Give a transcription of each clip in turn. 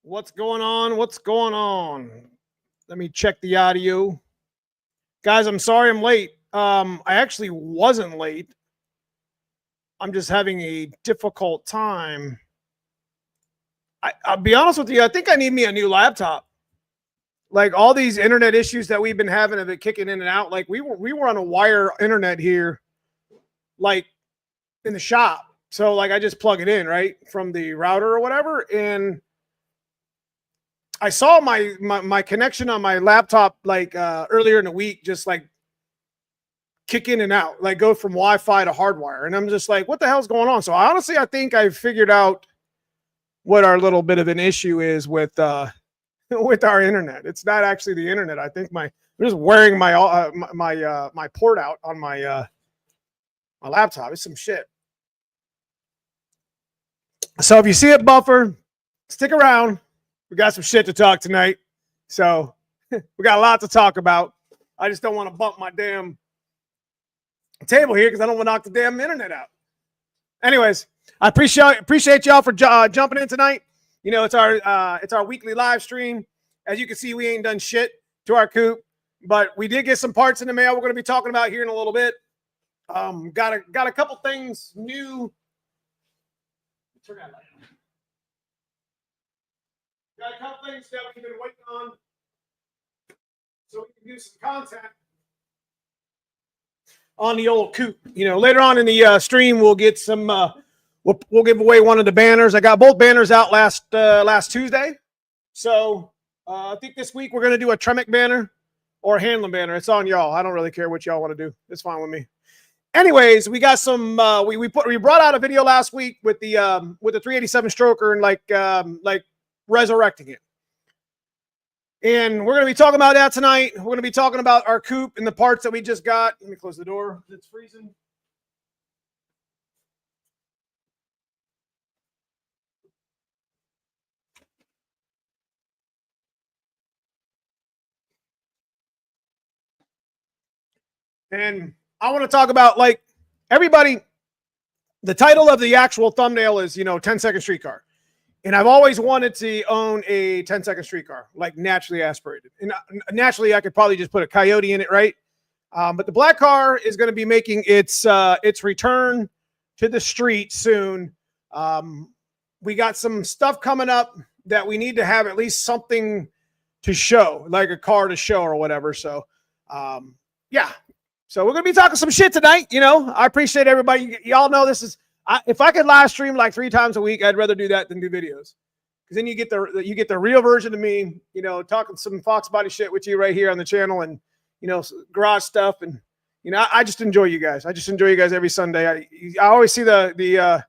What's going on? What's going on? Let me check the audio. Guys, I'm sorry I'm late. I actually wasn't late. I'm just having a difficult time. I'll be honest with you. I think I need me a new laptop. Like all these internet issues that we've been having of it kicking in and out. Like we were on a wire internet here, like in the shop. So like I just plug it in right from the router or whatever, and I saw my connection on my laptop like earlier in the week, just like kick in and out, like go from Wi-Fi to hardwire, and I'm just like, what the hell's going on? So honestly, I think I figured out what our little bit of an issue is with with our internet. It's not actually the internet. I think I'm just wearing my port out on my laptop. It's some shit. So if you see it buffer, stick around. We got some shit to talk tonight. So we got a lot to talk about. I just don't want to bump my damn table here because I don't want to knock the damn internet out. Anyways, I appreciate y'all for jumping in tonight. You know, it's our weekly live stream. As you can see, we ain't done shit to our coupe, but we did get some parts in the mail we're going to be talking about here in a little bit. Got a couple things new. Turn that light on. Got a couple things that we've been waiting on so we can do some content on the old coupe. You know, later on in the stream, we'll get some, we'll give away one of the banners. I got both banners out last Tuesday. So I think this week we're going to do a Tremec banner or a Handling banner. It's on y'all. I don't really care what y'all want to do. It's fine with me. Anyways, we got some, we brought out a video last week with the 387 stroker and like resurrecting it. And we're going to be talking about that tonight. We're going to be talking about our coupe and the parts that we just got. Let me close the door. It's freezing. And I want to talk about, like, everybody, the title of the actual thumbnail is, 10-second streetcar. And I've always wanted to own a 10-second streetcar, like naturally aspirated. And naturally, I could probably just put a Coyote in it, right? But the black car is going to be making its return to the street soon. We got some stuff coming up that we need to have at least something to show, like a car to show or whatever. So, yeah. So we're going to be talking some shit tonight. I appreciate everybody. Y'all know this is, if I could live stream like 3 times a week, I'd rather do that than do videos. Because then you get the real version of me, talking some foxbody shit with you right here on the channel, and garage stuff, and I just enjoy you guys. I just enjoy you guys every Sunday. I always see the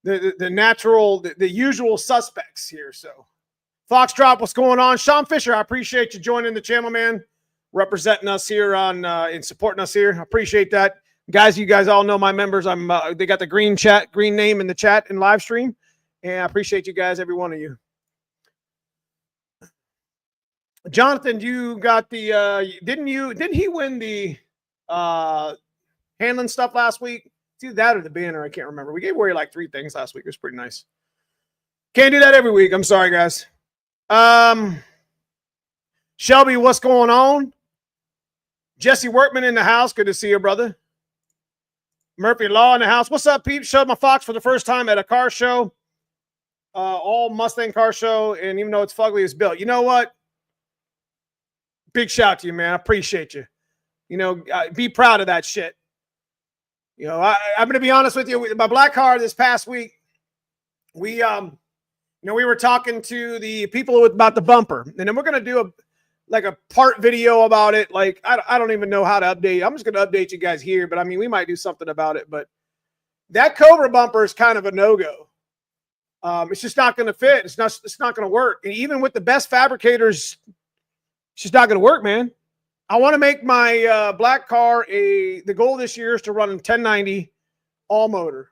natural, the usual suspects here. So Foxdrop, what's going on? Sean Fisher, I appreciate you joining the channel, man. Representing us here on and supporting us here. I appreciate that. Guys, you guys all know my members. They got the green name in the chat and live stream. And I appreciate you guys, every one of you. Jonathan, you got the didn't he win the handling stuff last week? It's either that or the banner. I can't remember. We gave away like 3 things last week. It was pretty nice. Can't do that every week. I'm sorry, guys. Shelby, what's going on? Jesse Workman in the house. Good to see you, brother. Murphy Law in the house. What's up, peeps? Showed my Fox for the first time at a car show. All Mustang car show. And even though it's fugly, it's built. You know what? Big shout to you, man. I appreciate you. Be proud of that shit. I'm going to be honest with you. My black car this past week, we were talking to the people about the bumper. And then we're going to do a part video about it. Like, I don't even know how to update. I'm just going to update you guys here, but I mean, we might do something about it, but that Cobra bumper is kind of a no-go. It's just not going to fit. It's not going to work. And even with the best fabricators, it's just not going to work, man. I want to make my black car the goal this year is to run 1090 all motor.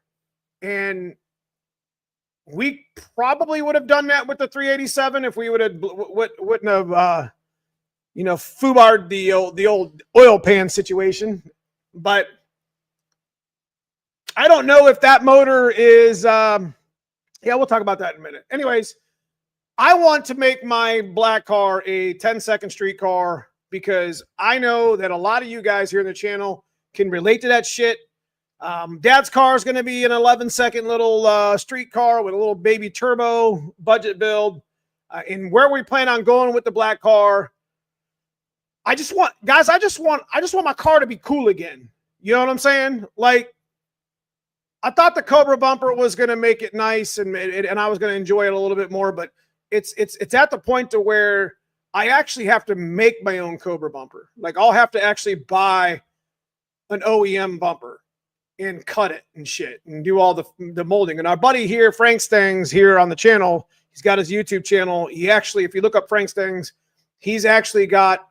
And we probably would have done that with the 387 if we wouldn't have, foobarred the old oil pan situation. But I don't know if that motor is, yeah, we'll talk about that in a minute. Anyways, I want to make my black car a 10-second street car because I know that a lot of you guys here in the channel can relate to that shit. Dad's car is going to be an 11-second little street car with a little baby turbo budget build. And where we plan on going with the black car, I just want my car to be cool again. You know what I'm saying? Like, I thought the Cobra bumper was going to make it nice and I was going to enjoy it a little bit more, but it's at the point to where I actually have to make my own Cobra bumper. Like, I'll have to actually buy an OEM bumper and cut it and shit and do all the molding. And our buddy here, Frank Stangs, here on the channel, he's got his YouTube channel. He actually, if you look up Frank Stangs, he's actually got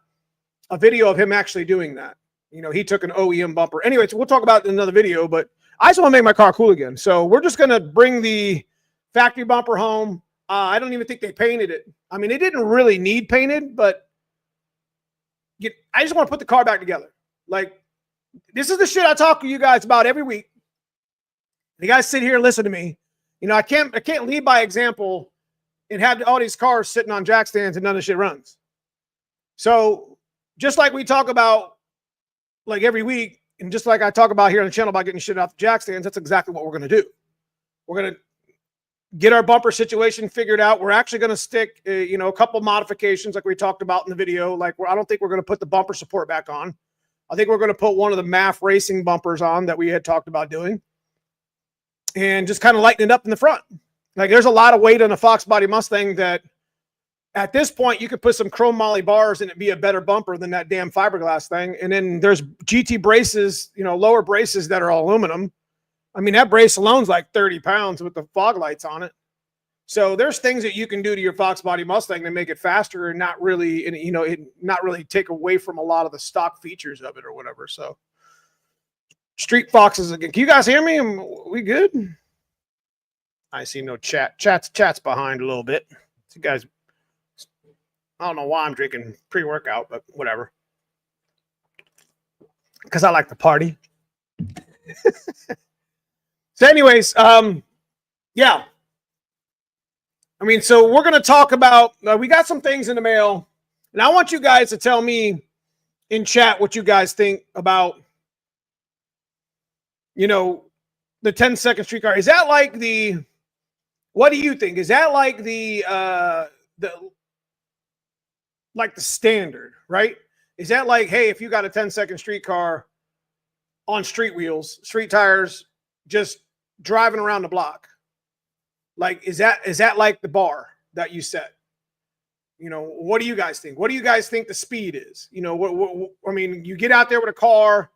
a video of him actually doing that. You know, he took an OEM bumper. Anyways, we'll talk about it in another video, but I just want to make my car cool again. So we're just going to bring the factory bumper home. I don't even think they painted it. I mean, they didn't really need painted, but I just want to put the car back together. Like, this is the shit I talk to you guys about every week. You guys sit here and listen to me. You know, I can't lead by example and have all these cars sitting on jack stands and none of the shit runs. So just like we talk about like every week, and just like I talk about here on the channel about getting shit off the jack stands, that's exactly what we're going to do. We're going to get our bumper situation figured out. We're actually going to stick, you know, a couple modifications like we talked about in the video. Like, I don't think we're going to put the bumper support back on. I think we're going to put one of the MAF racing bumpers on that we had talked about doing and just kind of lighten it up in the front. Like, there's a lot of weight on a foxbody Mustang that at this point you could put some chrome moly bars and it'd be a better bumper than that damn fiberglass thing. And then there's GT braces, you know, lower braces that are all aluminum. I mean, that brace alone's like 30 pounds with the fog lights on it. So there's things that you can do to your foxbody Mustang to make it faster and not really, you know, not really take away from a lot of the stock features of it or whatever. So Street Foxes again. Can you guys hear me? We good? I see no chat. Chat's behind a little bit. So you guys, I don't know why I'm drinking pre-workout, but whatever. Because I like to party. So anyways, yeah. I mean, so we're going to talk about, we got some things in the mail, and I want you guys to tell me in chat what you guys think about, you know, the 10-second street car. Is that like what do you think? Is that like the standard, right? Is that like, hey, if you got a 10-second street car on street wheels, street tires, just driving around the block? Like, is that like the bar that you set? You know, what do you guys think? What do you guys think the speed is? You know, what I mean, you get out there with a car,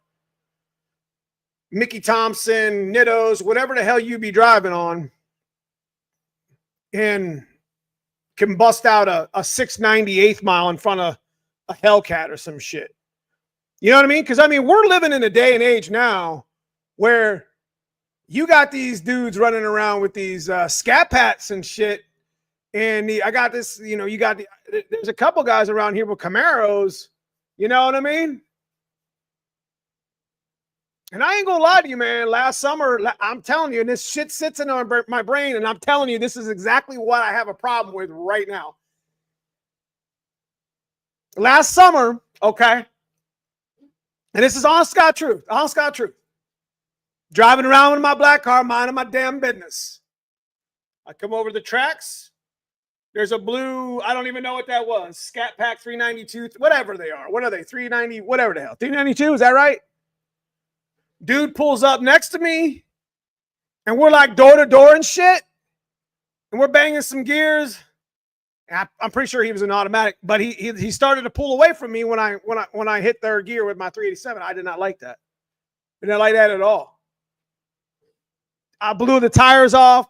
Mickey Thompson, Nittos, whatever the hell you be driving on, and can bust out a 698th mile in front of a Hellcat or some shit. You know what I mean? Because, I mean, we're living in a day and age now where you got these dudes running around with these scat pats and shit. And I got this, you know, there's a couple guys around here with Camaros. You know what I mean? And I ain't gonna lie to you, man. Last summer, I'm telling you, and this shit sits in my brain, and I'm telling you, this is exactly what I have a problem with right now. Last summer, okay, and this is honest God truth, driving around with my black car, minding my damn business. I come over the tracks. There's a blue, I don't even know what that was, Scat Pack 392, whatever they are. What are they, 390, whatever the hell, 392, is that right? Dude pulls up next to me, and we're like door to door and shit, and we're banging some gears. I'm pretty sure he was an automatic, but he started to pull away from me when I hit third gear with my 387. I did not like that. I didn't like that at all. I blew the tires off.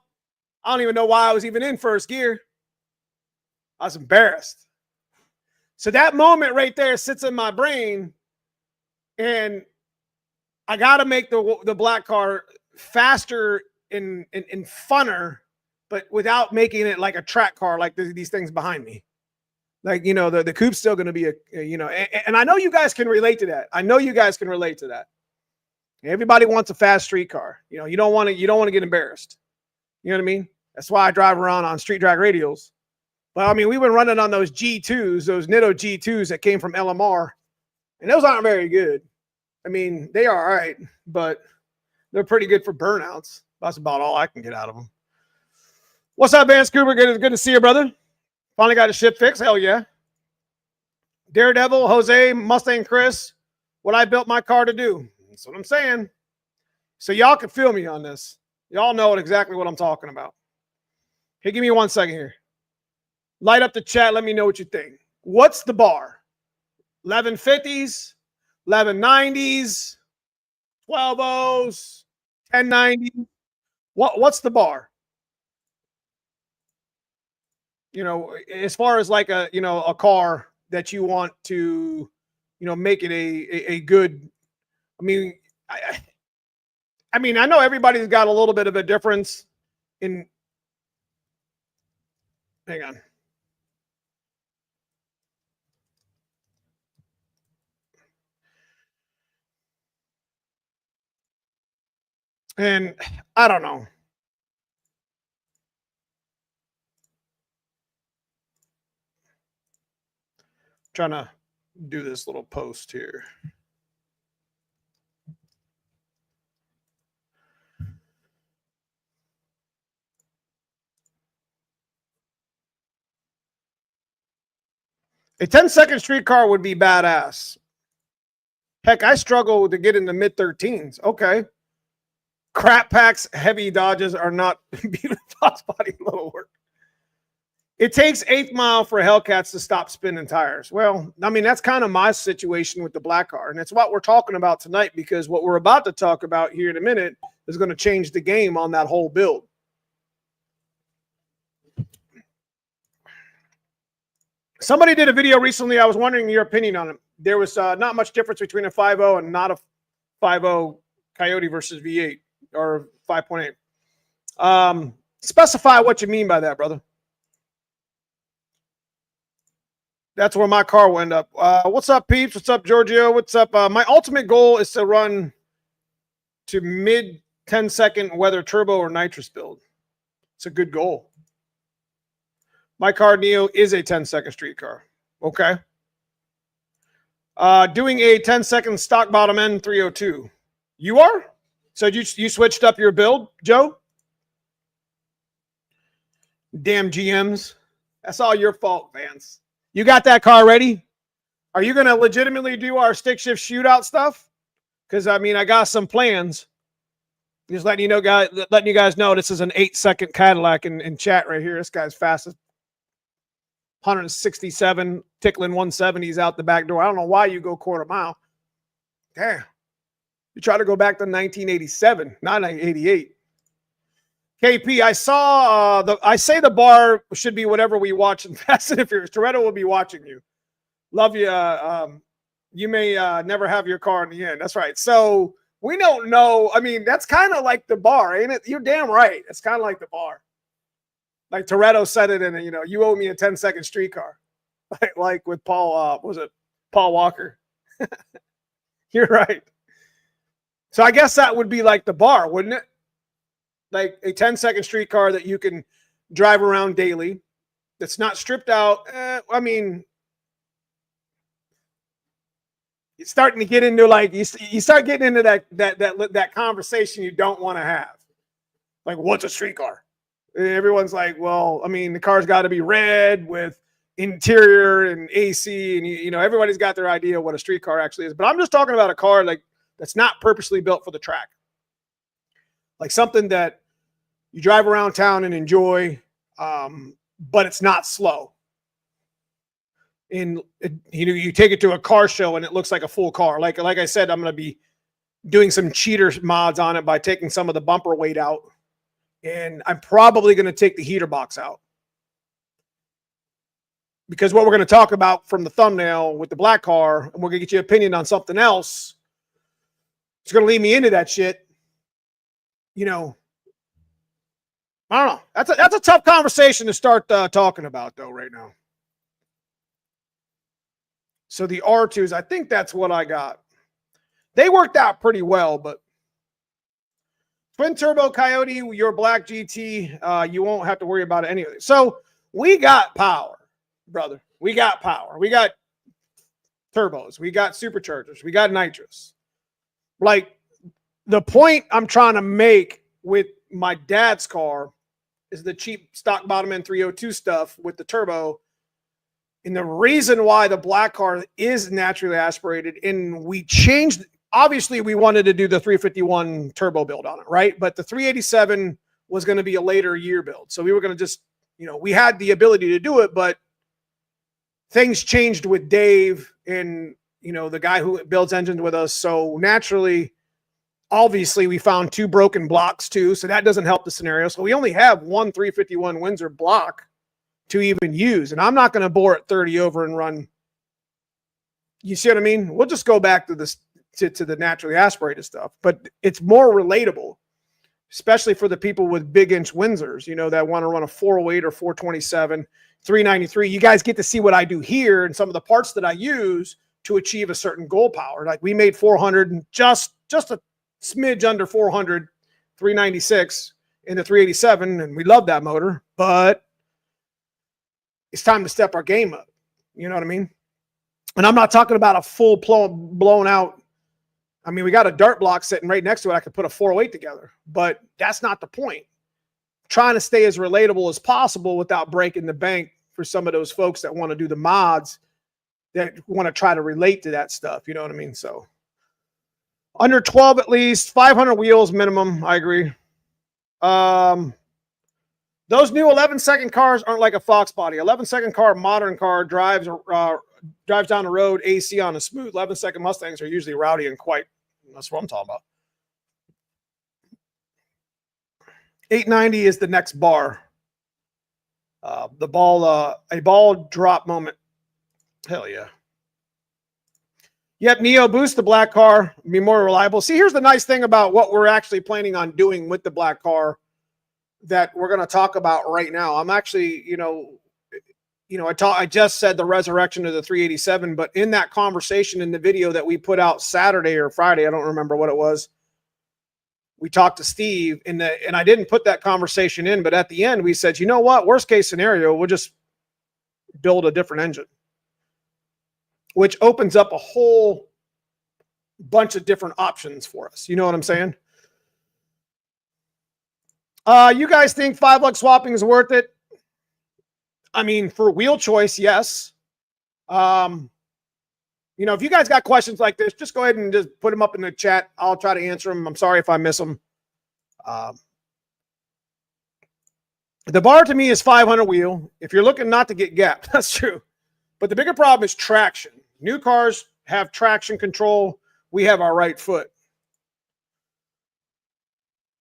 I don't even know why I was even in first gear. I was embarrassed. So that moment right there sits in my brain, and I got to make the black car faster and funner, but without making it like a track car, like these things behind me. Like, you know, the coupe's still going to be you know, and I know you guys can relate to that. I know you guys can relate to that. Everybody wants a fast street car. You know, you don't want to get embarrassed. You know what I mean? That's why I drive around on street drag radials. Well, I mean, we were running on those G2s, those Nitto G2s that came from LMR, and those aren't very good. I mean, they are all right, but they're pretty good for burnouts. That's about all I can get out of them. What's up, man? Scuba? Good to see you, brother. Finally got a ship fixed. Hell yeah. Daredevil, Jose, Mustang, Chris. What I built my car to do. That's what I'm saying. So y'all can feel me on this. Y'all know exactly what I'm talking about. Hey, give me 1 second here. Light up the chat. Let me know what you think. What's the bar? 1150s, 1190s, 12s, 1090s. What's the bar? You know, as far as like a car that you want to, make it a good. I mean, I know everybody's got a little bit of a difference in. Hang on. And I don't know. Trying to do this little post here. A 10-second streetcar would be badass. Heck, I struggle to get in the mid 13s. Okay. Crap packs, heavy Dodges are not beautiful body little work. It takes 8th mile for Hellcats to stop spinning tires. Well, I mean, that's kind of my situation with the black car. And it's what we're talking about tonight, because what we're about to talk about here in a minute is going to change the game on that whole build. Somebody did a video recently. I was wondering your opinion on it. There was not much difference between a 5.0 and not a 5.0 Coyote versus V8 or 5.8. Specify what you mean by that, brother. That's where my car will end up. What's up, peeps? What's up, Giorgio? What's up? My ultimate goal is to run to mid 10-second, whether turbo or nitrous build. It's a good goal. My car, Neo, is a 10-second street car. Okay. Doing a 10-second stock bottom end 302. You are? So you switched up your build, Joe? Damn GMs. That's all your fault, Vance. You got that car ready? Are you going to legitimately do our stick shift shootout stuff? Because, I mean, I got some plans. Just letting you guys know this is an 8-second Cadillac in chat right here. This guy's fastest. 167, tickling 170s out the back door. I don't know why you go quarter mile. Damn. You try to go back to 1987, not 1988. KP, I saw I say the bar should be whatever we watch in Fast and Furious. Toretto will be watching you. Love you. You may never have your car in the end. That's right. So we don't know. I mean, that's kind of like the bar, ain't it? You're damn right. It's kind of like the bar. Like Toretto said it in a, you owe me a 10-second streetcar. like with Paul, was it Paul Walker? You're right. So I guess that would be like the bar, wouldn't it? Like a 10-second streetcar that you can drive around daily. That's not stripped out. I mean, you're starting to get into like, you start getting into that conversation you don't want to have. Like, what's a streetcar? Everyone's like, well, I mean, the car's got to be red with interior and AC, and everybody's got their idea of what a street car actually is. But I'm just talking about a car like that's not purposely built for the track, like something that you drive around town and enjoy, but it's not slow. And you take it to a car show and it looks like a full car. Like I said, I'm going to be doing some cheater mods on it by taking some of the bumper weight out. And I'm probably going to take the heater box out. Because what we're going to talk about from the thumbnail with the black car, and we're going to get your opinion on something else, it's going to lead me into that shit. I don't know. That's a tough conversation to start talking about, though, right now. So the R2s, I think that's what I got. They worked out pretty well, but twin turbo Coyote, your black GT, you won't have to worry about it anyway. So We got power, brother. We got power. We got turbos. We got superchargers. We got nitrous. Like, the point I'm trying to make with my dad's car is the cheap stock bottom end 302 stuff with the turbo. And the reason why the black car is naturally aspirated, and we changed, obviously we wanted to do the 351 turbo build on it, right? But the 387 was going to be a later year build. So we were going to just, we had the ability to do it, but things changed with Dave and, the guy who builds engines with us. So naturally, obviously we found 2 broken blocks too. So that doesn't help the scenario. So we only have one 351 Windsor block to even use. And I'm not going to bore at 30 over and run. You see what I mean? We'll just go back to this, to the naturally aspirated stuff, but it's more relatable, especially for the people with big inch Windsors, that want to run a 408 or 427, 393. You guys get to see what I do here and some of the parts that I use to achieve a certain goal power. Like we made 400 and just a smidge under 400, 396 in the 387. And we love that motor, but it's time to step our game up. You know what I mean? And I'm not talking about a full blown out. I mean, we got a dart block sitting right next to it. I could put a 408 together, but that's not the point. Trying to stay as relatable as possible without breaking the bank for some of those folks that want to do the mods, that want to try to relate to that stuff. You know what I mean? So under 12, at least 500 wheels minimum. I agree. Those new 11-second cars aren't like a foxbody. 11-second car, modern car, drives down the road, AC on a smooth. 11-second Mustangs are usually rowdy and quite. That's what I'm talking about. 890 is the next bar. A ball drop moment. Hell yeah. Yep, Neo boost the black car, be more reliable. See, here's the nice thing about what we're actually planning on doing with the black car that we're going to talk about right now. I'm actually, I just said the resurrection of the 387, but in that conversation in the video that we put out Saturday or Friday, I don't remember what it was, we talked to Steve and I didn't put that conversation in, but at the end we said, you know what, worst case scenario, we'll just build a different engine, which opens up a whole bunch of different options for us. You know what I'm saying? You guys think 5 lug swapping is worth it? I mean, for wheel choice, yes. If you guys got questions like this, just go ahead and just put them up in the chat. I'll try to answer them. I'm sorry if I miss them. The bar to me is 500 wheel. If you're looking not to get gapped, that's true. But the bigger problem is traction. New cars have traction control. We have our right foot.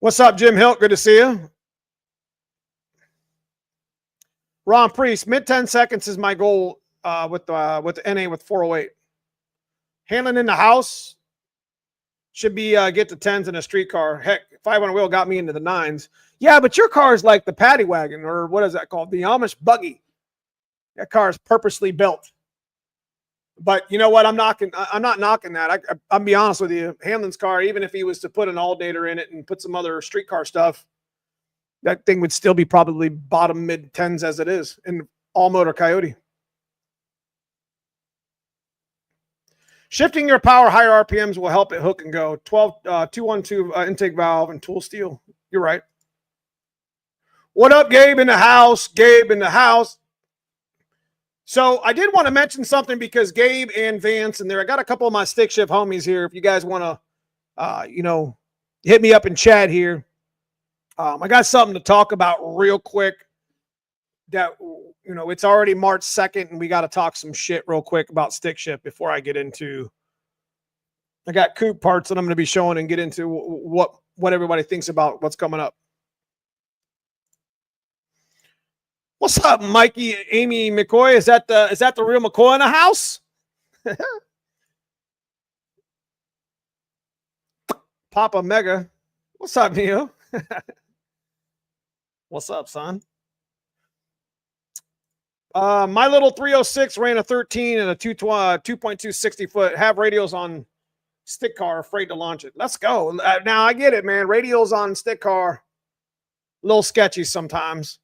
What's up, Jim Hilt? Good to see you. Ron Priest, mid 10 seconds is my goal with the NA with 408. Handling in the house should be get to 10s in a street car. Heck, 500 wheel got me into the 9s. Yeah, but your car is like the paddy wagon, or what is that called? The Amish buggy. That car is purposely built. But you know what? I'm not knocking that. I'll be honest with you. Hamlin's car, even if he was to put an alternator in it and put some other street car stuff, that thing would still be probably bottom mid 10s as it is in all motor Coyote. Shifting your power higher RPMs will help it hook and go. 212 intake valve and tool steel. You're right. What up, Gabe in the house? Gabe in the house. So I did want to mention something because Gabe and Vance and there, I got a couple of my stick shift homies here. If you guys want to, hit me up in chat here. I got something to talk about real quick that, it's already March 2nd and we got to talk some shit real quick about stick shift before I get into, I got coupe parts that I'm going to be showing and get into what everybody thinks about what's coming up. What's up, Mikey, Amy McCoy? Is that the real McCoy in the house? Papa Mega. What's up, Neo? What's up, son? My little 306 ran a 13 and a 2.2 60 foot. Have radials on stick car. Afraid to launch it. Let's go. Now I get it, man. Radials on stick car, a little sketchy sometimes.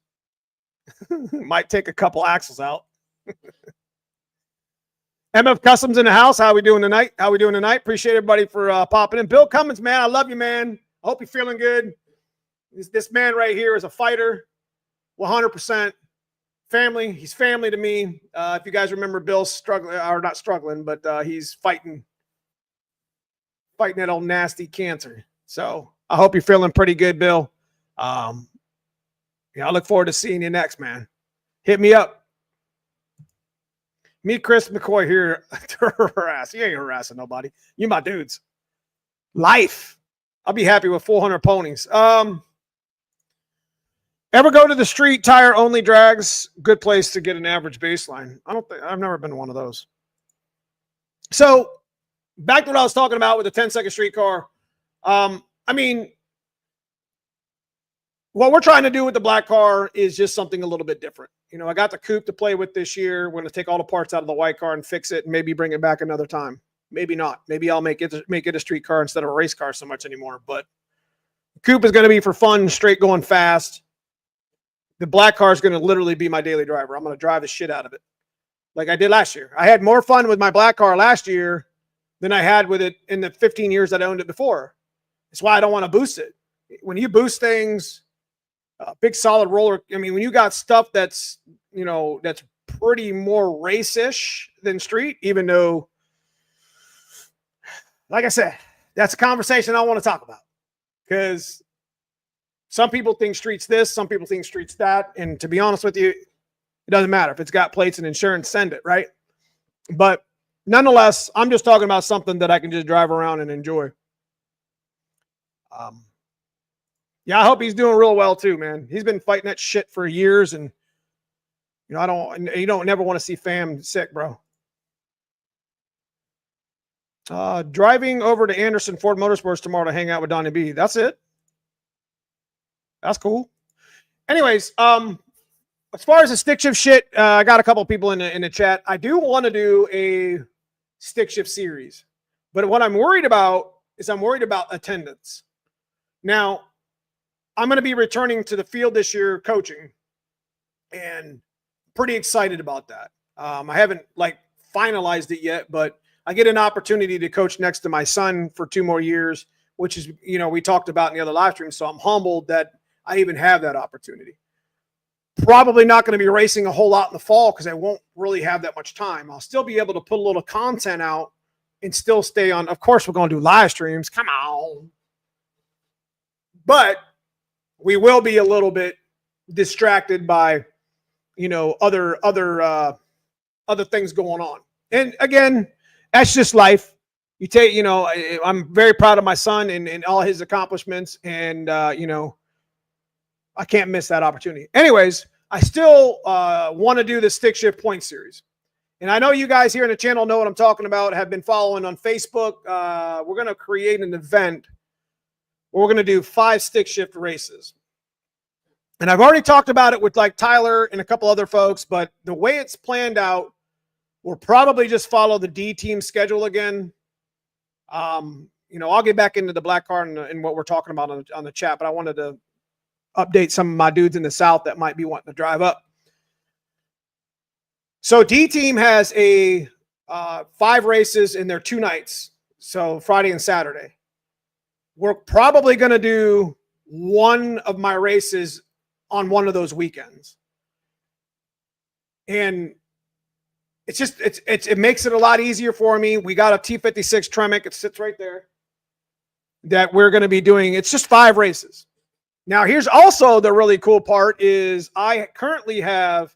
Might take a couple axles out. MF Customs in the house. How we doing tonight? Appreciate everybody for popping in. Bill Cummins, man, I love you, man. I hope you're feeling good. This man right here is a fighter, 100%. Family. He's family to me. If you guys remember, Bill's struggling, or not struggling, but he's fighting that old nasty cancer. So I hope you're feeling pretty good, Bill. Yeah, I look forward to seeing you next, man. Hit me up. Meet Chris McCoy here to harass. You ain't harassing nobody. You my dudes. Life. I'll be happy with 400 ponies. Ever go to the street tire only drags? Good place to get an average baseline. I've never been to one of those. So back to what I was talking about with the 10-second street car. I mean, what we're trying to do with the black car is just something a little bit different. You know, I got the coupe to play with this year. We're going to take all the parts out of the white car and fix it and maybe bring it back another time. Maybe not. Maybe I'll make it a street car instead of a race car so much anymore. But the coupe is going to be for fun, straight going fast. The black car is going to literally be my daily driver. I'm going to drive the shit out of it like I did last year. I had more fun with my black car last year than I had with it in the 15 years that I owned it before. That's why I don't want to boost it. When you boost things, big solid roller. I mean, when you got stuff that's, you know, that's pretty more race-ish than street, even though, like I said, that's a conversation I want to talk about because some people think street's this, some people think street's that. And to be honest with you, it doesn't matter. If it's got plates and insurance, send it, right? But nonetheless, I'm just talking about something that I can just drive around and enjoy. Yeah, I hope he's doing real well too, man. He's been fighting that shit for years, and you know, you don't never want to see fam sick, bro. Driving over to Anderson Ford Motorsports tomorrow to hang out with Donnie B. That's it. That's cool. Anyways, as far as the stick shift shit, I got a couple people in the chat. I do want to do a stick shift series, but what I'm worried about is attendance. Now, I'm going to be returning to the field this year coaching, and pretty excited about that. I haven't like finalized it yet, but I get an opportunity to coach next to my son for 2 more years, which is, you know, we talked about in the other live stream. So I'm humbled that I even have that opportunity. Probably not going to be racing a whole lot in the fall because I won't really have that much time. I'll still be able to put a little content out and still stay on. Of course, we're going to do live streams. Come on. But we will be a little bit distracted by, you know, other things going on. And again, that's just life. You take, you know, I'm very proud of my son and all his accomplishments. And, you know, I can't miss that opportunity. Anyways, I still want to do the stick shift point series. And I know you guys here in the channel know what I'm talking about, have been following on Facebook. We're going to create an event where we're going to do 5 stick shift races. And I've already talked about it with like Tyler and a couple other folks, but the way it's planned out, we'll probably just follow the D team schedule again. You know, I'll get back into the black car and what we're talking about on the chat, but I wanted to update some of my dudes in the South that might be wanting to drive up. So D team has a 5 races in their 2 nights. So Friday and Saturday. We're probably going to do one of my races on one of those weekends. And it's just, it makes it a lot easier for me. We got a T56 Tremec. It sits right there that we're going to be doing. It's just 5 races. Now, here's also the really cool part is I currently have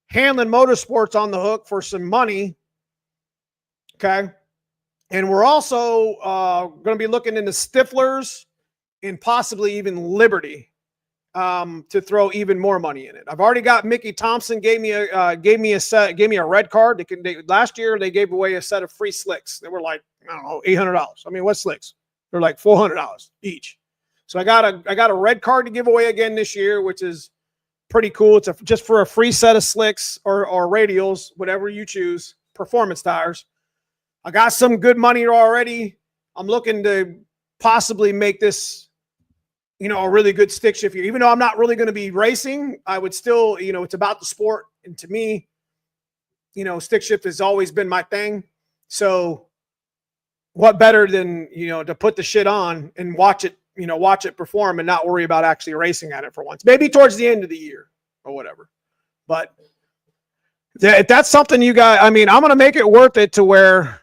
Hanlon Motorsports on the hook for some money. Okay. And we're also going to be looking into Stiflers and possibly even Liberty to throw even more money in it. I've already got Mickey Thompson gave me a red card. Last year they gave away a set of free slicks. They were like, I don't know, $800. I mean, what slicks? They're like $400 each. So I got a red card to give away again this year, which is pretty cool. It's just for a free set of slicks or radials, whatever you choose, performance tires. I got some good money already. I'm looking to possibly make this you know, a really good stick shift year. Even though I'm not really going to be racing, I would still, you know, it's about the sport. And to me, you know, stick shift has always been my thing. So what better than, you know, to put the shit on and watch it, you know, watch it perform and not worry about actually racing at it for once. Maybe towards the end of the year or whatever. But if that's something you guys, I mean, I'm going to make it worth it to where,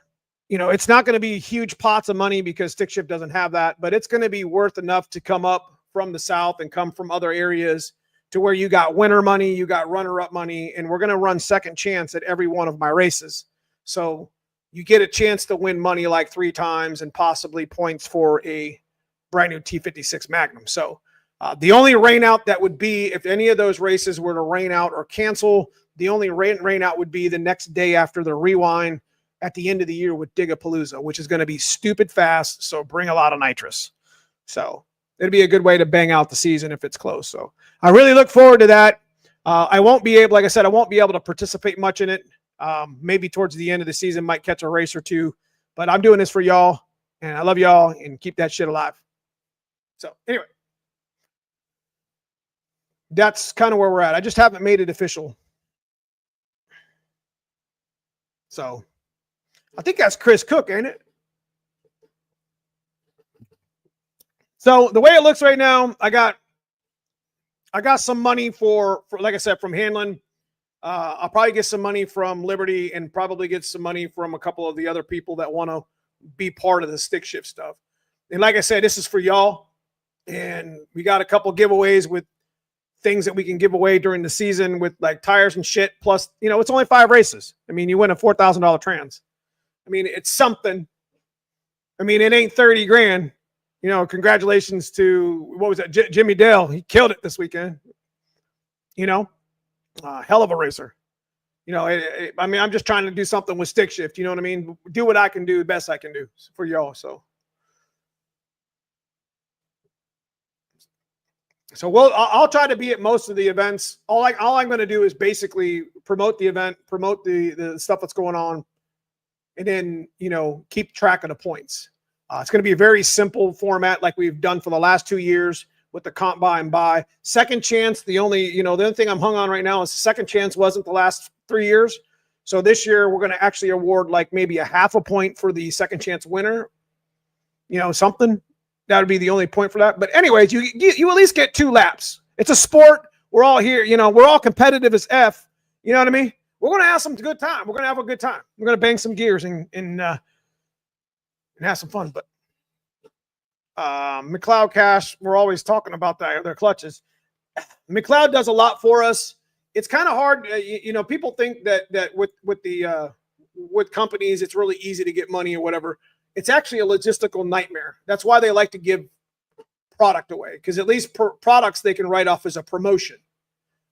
you know, it's not going to be huge pots of money because stick shift doesn't have that, but it's going to be worth enough to come up from the South and come from other areas to where you got winner money, you got runner-up money, and we're going to run second chance at every one of my races. So you get a chance to win money like 3 times and possibly points for a brand new T56 Magnum. So the only rain out that would be, if any of those races were to rain out or cancel, the only rain out would be the next day after the rewind at the end of the year with Digapalooza, which is going to be stupid fast. So bring a lot of nitrous. So it'd be a good way to bang out the season if it's close. So I really look forward to that. I won't be able, like I said, I won't be able to participate much in it. Maybe towards the end of the season, might catch a race or two, but I'm doing this for y'all and I love y'all and keep that shit alive. So anyway, that's kind of where we're at. I just haven't made it official. So I think that's Chris Cook, ain't it? So the way it looks right now, I got some money for like I said, from Hanlon. I'll probably get some money from Liberty and probably get some money from a couple of the other people that want to be part of the stick shift stuff. And like I said, this is for y'all. And we got a couple giveaways with things that we can give away during the season with like tires and shit. Plus, you know, it's only 5 races. I mean, you win a $4,000 trans. I mean, it's something. I mean, it ain't 30 grand. You know, congratulations to, what was that? Jimmy Dale. He killed it this weekend. You know, hell of a racer. You know, I mean, I'm just trying to do something with stick shift. You know what I mean? Do what I can do, the best I can do for y'all. So I'll try to be at most of the events. All I'm going to do is basically promote the event, promote the stuff that's going on, and then, you know, keep track of the points. It's going to be a very simple format like we've done for the last 2 years with the comp buy and buy. Second chance, the only thing I'm hung on right now is the second chance wasn't the last 3 years. So this year we're going to actually award like maybe a half a point for the second chance winner. You know, something. That would be the only point for that. But anyways, you at least get 2 laps. It's a sport. We're all here. You know, we're all competitive as F. You know what I mean? We're going to have some good time. We're going to have a good time. We're going to bang some gears and have some fun. But McLeod Cash, we're always talking about their clutches. McLeod does a lot for us. It's kind of hard. You know, people think that with companies, it's really easy to get money or whatever. It's actually a logistical nightmare. That's why they like to give product away, because at least products they can write off as a promotion.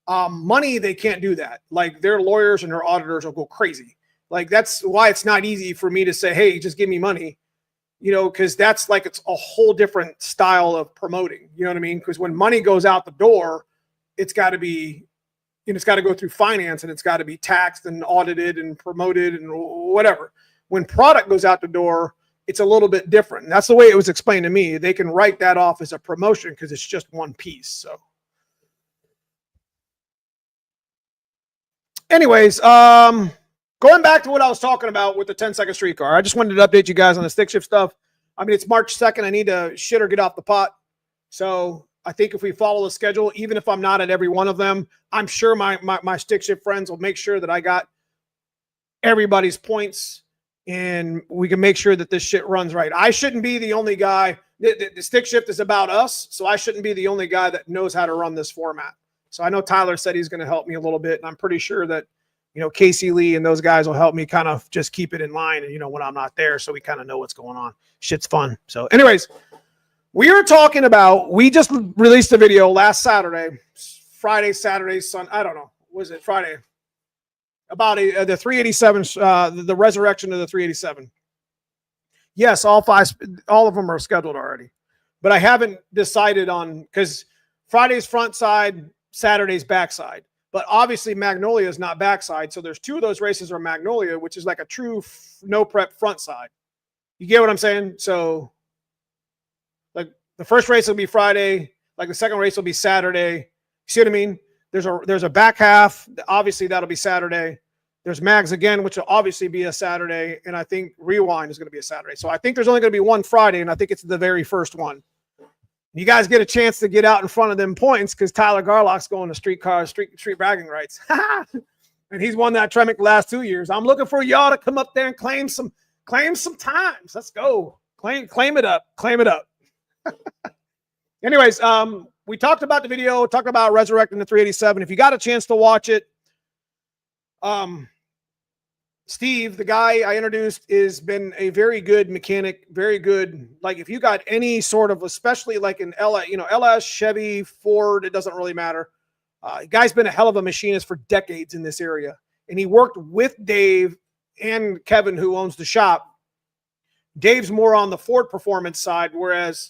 Money, they can't do that. Like their lawyers and their auditors will go crazy. Like that's why it's not easy for me to say, hey, just give me money, you know, because that's like it's a whole different style of promoting. You know what I mean? Because when money goes out the door, it's got to be, you know, it's got to go through finance and it's got to be taxed and audited and promoted and whatever. When product goes out the door, it's a little bit different. And that's the way it was explained to me. They can write that off as a promotion because it's just one piece. So anyways, going back to what I was talking about with the 10-second street car, I just wanted to update you guys on the stick shift stuff. I mean, it's March 2nd. I need to shit or get off the pot. So I think if we follow the schedule, even if I'm not at every one of them, I'm sure my stick shift friends will make sure that I got everybody's points and we can make sure that this shit runs right. I shouldn't be the only guy. The stick shift is about us, so I shouldn't be the only guy that knows how to run this format. So I know Tyler said he's going to help me a little bit, and I'm pretty sure that, you know, Casey Lee and those guys will help me kind of just keep it in line, and, you know, when I'm not there, so we kind of know what's going on. Shit's fun. So anyways, we were talking about, we just released a video last Saturday, Friday, Saturday, Sunday, I don't know. Was it Friday? About the 387, the resurrection of the 387. Yes, all of them are scheduled already, but I haven't decided on, because Friday's front side, Saturday's backside, but obviously Magnolia is not backside. So there's 2 of those races are Magnolia, which is like a true no prep front side. You get what I'm saying? So like The first race will be Friday. Like the second race will be Saturday. See what I mean? There's a back half. Obviously, that'll be Saturday. There's Mags again, which will obviously be a Saturday. And I think Rewind is going to be a Saturday. So I think there's only going to be one Friday, and I think it's the very first one. You guys get a chance to get out in front of them points because Tyler Garlock's going to street bragging rights. And he's won that Tremec the last 2 years. I'm looking for y'all to come up there and claim some times. Let's go. Claim it up. Claim it up. Anyways, we talked about the video, talked about Resurrecting the 387. If you got a chance to watch it, Steve, the guy I introduced, has been a very good mechanic, very good. Like if you got any sort of, especially like an LS, Chevy, Ford, it doesn't really matter. The guy's been a hell of a machinist for decades in this area. And he worked with Dave and Kevin, who owns the shop. Dave's more on the Ford performance side, whereas,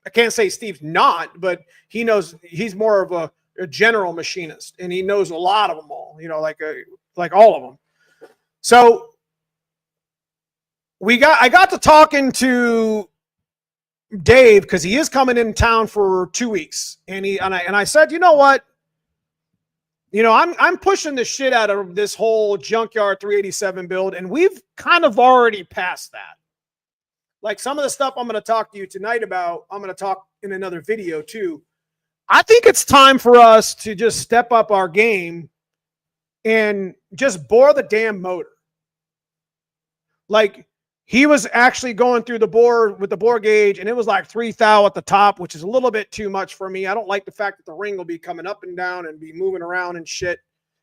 I can't say Steve's not, but he knows he's more of a general machinist, and he knows a lot of them all, like all of them. So I got to talking to Dave because he is coming in town for 2 weeks, and I said, you know what? I'm pushing the shit out of this whole junkyard 387 build, and we've kind of already passed that. Like some of the stuff I'm going to talk to you tonight about, I'm going to talk in another video too. I think it's time for us to just step up our game and just bore the damn motor. Like he was actually going through the bore with the bore gauge, and it was like 3 thou at the top, which is a little bit too much for me. I don't like the fact that the ring will be coming up and down and be moving around and shit.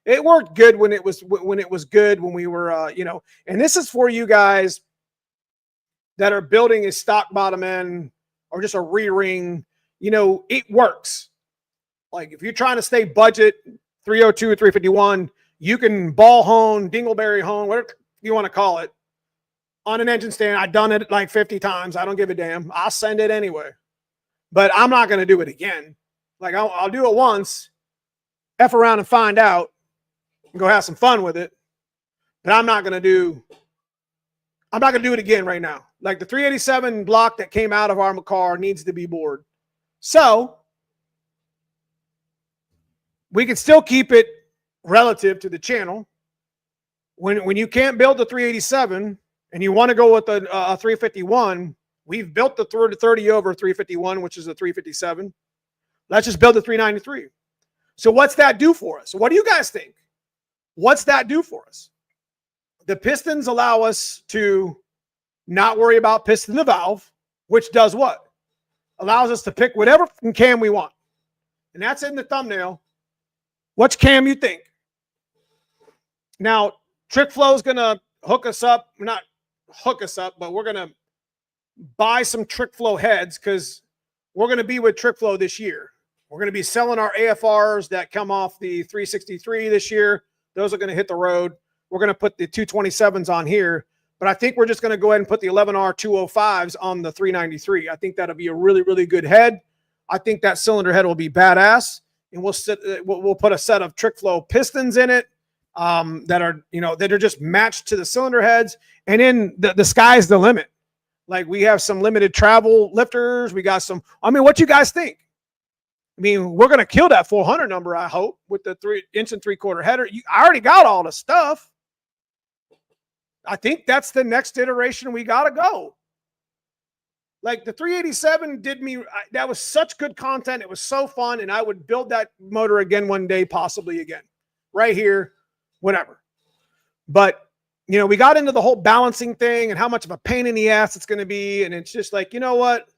It worked good when it was good, when we were, and this is for you guys that are building a stock bottom end or just a re-ring. It works. Like if you're trying to stay budget 302 or 351, you can ball hone, dingleberry hone, whatever you want to call it, on an engine stand. I've done it like 50 times. I don't give a damn. I'll send it anyway. But I'm not going to do it again. Like I'll do it once, F around and find out, and go have some fun with it. But I'm not going to do it again right now. Like the 387 block that came out of our car needs to be bored. So we can still keep it relative to the channel. When you can't build the 387 and you want to go with a 351, we've built the 30 over 351, which is a 357. Let's just build the 393. So what's that do for us? What do you guys think? What's that do for us? The pistons allow us to not worry about piston to valve, which does what? Allows us to pick whatever cam we want. And that's in the thumbnail. Which cam you think? Now, TrickFlow is going to hook us up. Not hook us up, but we're going to buy some TrickFlow heads because we're going to be with TrickFlow this year. We're going to be selling our AFRs that come off the 363 this year. Those are going to hit the road. We're going to put the 227s on here. But I think we're just going to go ahead and put the 11R 205s on the 393. I think that'll be a really, really good head. I think that cylinder head will be badass. And we'll put a set of TrickFlow pistons in it that are just matched to the cylinder heads. And then the sky's the limit. Like we have some limited travel lifters. We got some. What you guys think? We're going to kill that 400 number, I hope, with the 3 inch and 3/4 header. I already got all the stuff. I think that's the next iteration we got to go. Like the 387 did me, that was such good content. It was so fun. And I would build that motor again one day, possibly again, right here, whatever. But, we got into the whole balancing thing and how much of a pain in the ass it's going to be. And it's just like, you know what?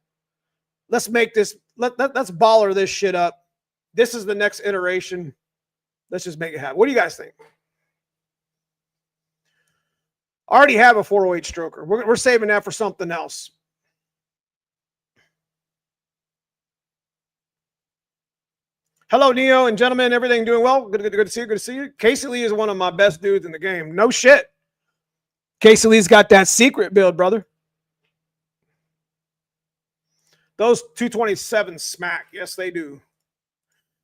Let's make this, let's baller this shit up. This is the next iteration. Let's just make it happen. What do you guys think? I already have a 408 stroker. We're saving that for something else. Hello, Neo and gentlemen. Everything doing well? Good to see you. Good to see you. Casey Lee is one of my best dudes in the game. No shit. Casey Lee's got that secret build, brother. Those 227 smack. Yes, they do.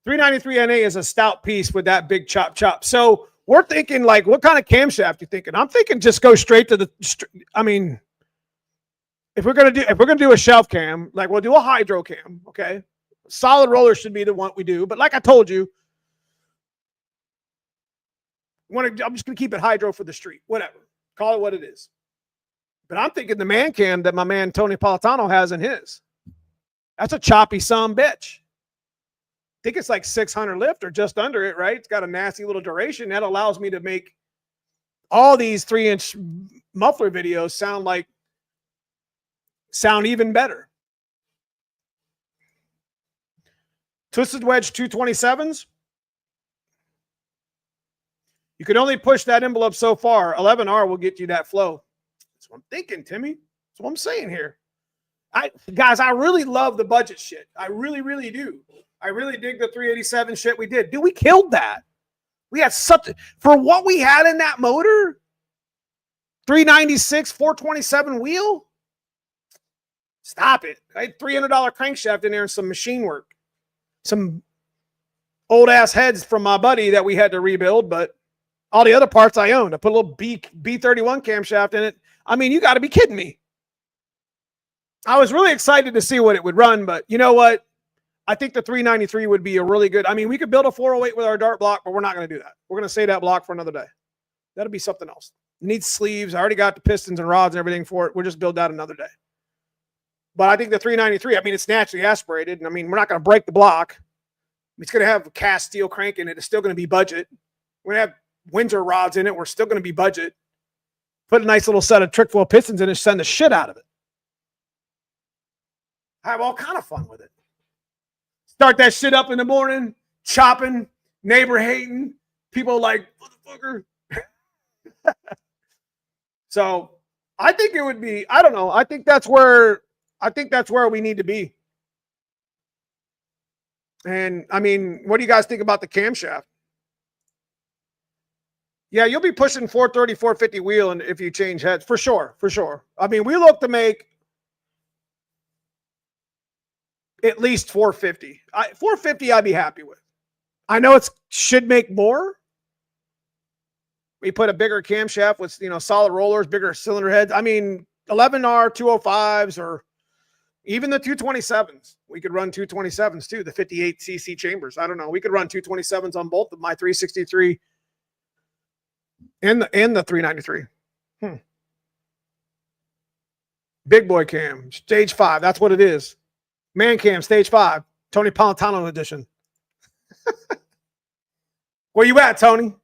393 NA is a stout piece with that big chop. So we're thinking, like, what kind of camshaft you thinking? I'm thinking just go straight to the, if we're gonna do a shelf cam, like we'll do a hydro cam, okay? Solid roller should be the one we do, but like I told you, I'm just gonna keep it hydro for the street, whatever. Call it what it is. But I'm thinking the man cam that my man Tony Politano has in his. That's a choppy son bitch. I think it's like 600 lift or just under it, right? It's got a nasty little duration. That allows me to make all these 3-inch muffler videos sound even better. Twisted wedge 227s. You can only push that envelope so far. 11R will get you that flow. That's what I'm thinking, Timmy. That's what I'm saying here. Guys, I really love the budget shit. I really, really do. I really dig the 387 shit we did. Dude, we killed that. We had something for what we had in that motor. 396, 427 wheel. Stop it. I had $300 crankshaft in there and some machine work. Some old ass heads from my buddy that we had to rebuild, but all the other parts I owned. I put a little B31 camshaft in it. I mean, you got to be kidding me. I was really excited to see what it would run, but you know what? I think the 393 would be a really good. I mean, we could build a 408 with our dart block, but we're not going to do that. We're going to save that block for another day. That'll be something else. It needs sleeves. I already got the pistons and rods and everything for it. We'll just build that another day. But I think the 393, I mean, it's naturally aspirated. And I mean, we're not going to break the block. It's going to have a cast steel crank in it. It's still going to be budget. We're going to have Windsor rods in it. We're still going to be budget. Put a nice little set of trick foil pistons in it, send the shit out of it. I have all kind of fun with it. Start that shit up in the morning, chopping, neighbor hating, people like, motherfucker. So I think it would be, I don't know. I think that's where we need to be. And I mean, what do you guys think about the camshaft? Yeah, you'll be pushing 430, 450 wheel and if you change heads, for sure, for sure. I mean, we look to make at least 450. 450 I'd be happy with. I know it should make more. We put a bigger camshaft with, you know, solid rollers, bigger cylinder heads. I mean, 11R 205s or even the 227s. We could run 227s too, the 58cc chambers. I don't know. We could run 227s on both of my 363 and the 393. Big boy cam, stage 5. That's what it is. Man cam, stage 5. Tony Politano edition. Where you at, Tony?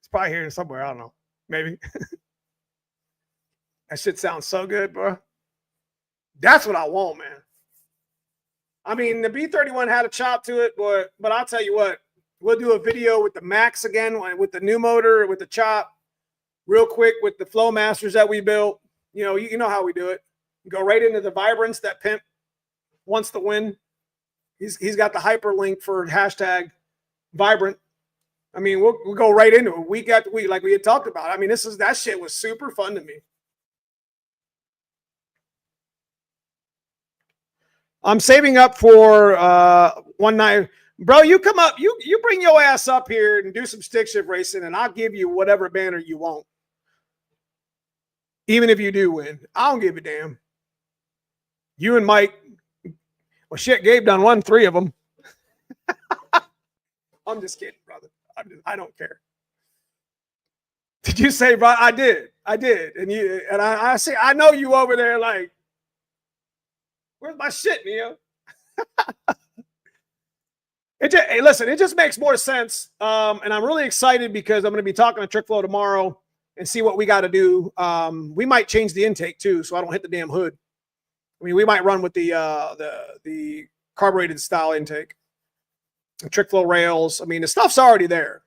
It's probably here somewhere. I don't know. Maybe. That shit sounds so good, bro. That's what I want, man. I mean, the B31 had a chop to it, but I'll tell you what. We'll do a video with the Max again, with the new motor, with the chop, real quick with the Flowmasters that we built. You know how we do it. Go right into the Vibrance that pimp wants to win. He's got the hyperlink for hashtag Vibrant. I mean, we'll go right into it week after week, like we had talked about. I mean, that shit was super fun to me. I'm saving up for one night. Bro, you come up, you bring your ass up here and do some stick shift racing, and I'll give you whatever banner you want. Even if you do win. I don't give a damn. You and Mike. Well, shit, Gabe done won 3 of them. I'm just kidding, brother. I don't care. Did you say, bro? I did. And I see, I know you over there like, where's my shit, Neo? Hey, listen, it just makes more sense. And I'm really excited because I'm going to be talking to TrickFlow tomorrow and see what we got to do. We might change the intake too, so I don't hit the damn hood. I mean, we might run with the carbureted style intake, TrickFlow rails. I mean, the stuff's already there.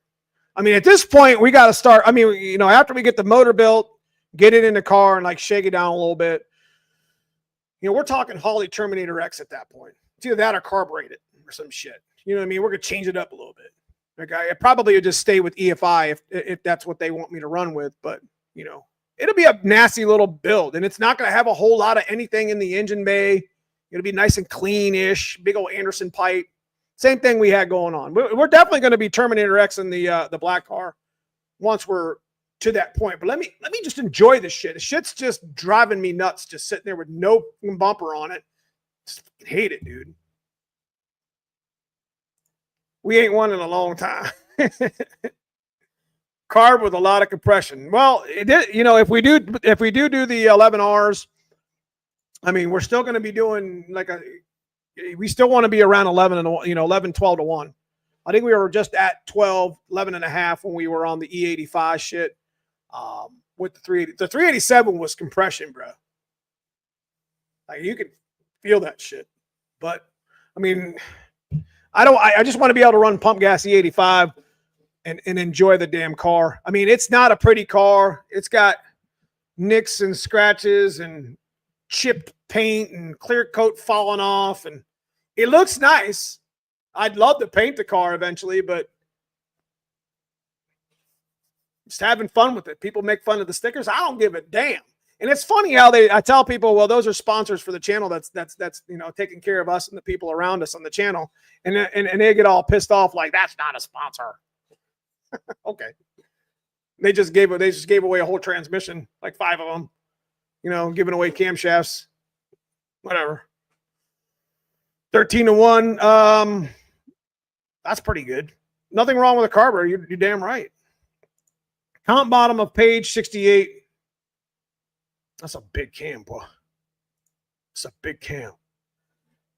I mean, at this point, we got to start. I mean, you know, after we get the motor built, get it in the car and like shake it down a little bit. You know, we're talking Holley Terminator X at that point. It's either that or carbureted or some shit. You know what I mean? We're going to change it up a little bit. Like I probably would just stay with EFI if that's what they want me to run with. But, you know, it'll be a nasty little build. And it's not going to have a whole lot of anything in the engine bay. It'll be nice and clean-ish. Big old Anderson pipe. Same thing we had going on. We're definitely going to be Terminator X in the black car once we're to that point. But let me just enjoy this shit. The shit's just driving me nuts, just sitting there with no bumper on it. Just hate it, dude. We ain't won in a long time. Carb with a lot of compression. Well, it did, you know, if we do the 11Rs, I mean, we're still going to be doing we still want to be around 11 and 12 to 1. I think we were just at 12, 11 and a half when we were on the E85 shit. With the 380, the 387 was compression, bro. Like, you could feel that shit. But I mean, I just want to be able to run pump gas E85 and enjoy the damn car. I mean, it's not a pretty car. It's got nicks and scratches and chipped paint and clear coat falling off, and it looks nice. I'd love to paint the car eventually, but just having fun with it. People make fun of the stickers. I don't give a damn. And it's funny how I tell people, well, those are sponsors for the channel. That's you know, taking care of us and the people around us on the channel. And they get all pissed off like, that's not a sponsor. Okay. They just gave away a whole transmission, like 5 of them, you know, giving away camshafts, whatever. 13 to 1. That's pretty good. Nothing wrong with a carburetor. You're damn right. Comp bottom of page 68. That's a big cam, boy. That's a big cam.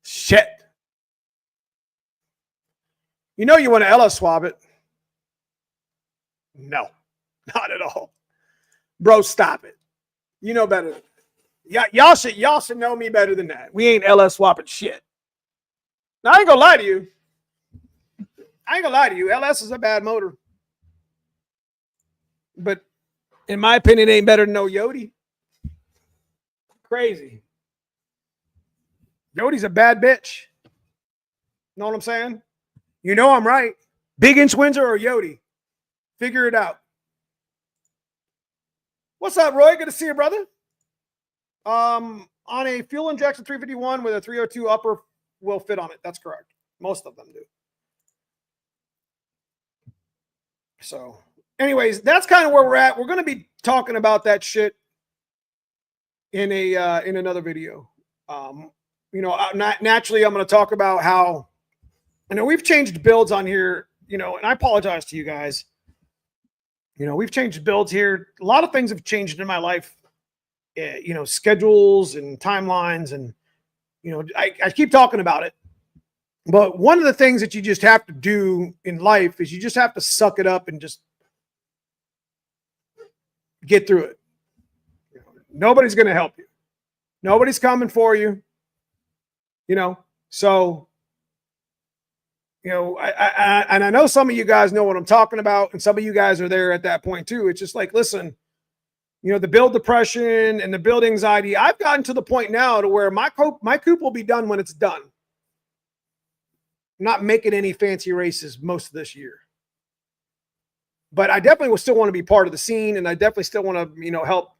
Shit. You know you want to LS swap it. No, not at all. Bro, stop it. You know better. Y'all should know me better than that. We ain't LS swapping shit. Now, I ain't gonna lie to you. LS is a bad motor. But in my opinion, it ain't better than no Yodi. Crazy. Yodi's a bad bitch. Know what I'm saying? You know I'm right. Big inch Windsor or Yodi? Figure it out. What's up, Roy? Good to see you, brother. On a fuel injection 351 with a 302 upper will fit on it. That's correct. Most of them do. So, anyways, that's kind of where we're at. We're going to be talking about that shit in another video. You know, naturally, I'm going to talk about how, you know, we've changed builds on here, you know, and I apologize to you guys. You know, we've changed builds here. A lot of things have changed in my life, you know, schedules and timelines. And, you know, I keep talking about it. But one of the things that you just have to do in life is you just have to suck it up and just get through it. You know, nobody's going to help you. Nobody's coming for you. You know, so, you know, I know some of you guys know what I'm talking about, and some of you guys are there at that point too. It's just like, listen, you know, the build depression and the build anxiety. I've gotten to the point now to where my coupe will be done when it's done. I'm not making any fancy races most of this year, but I definitely will still want to be part of the scene, and I definitely still want to, you know, help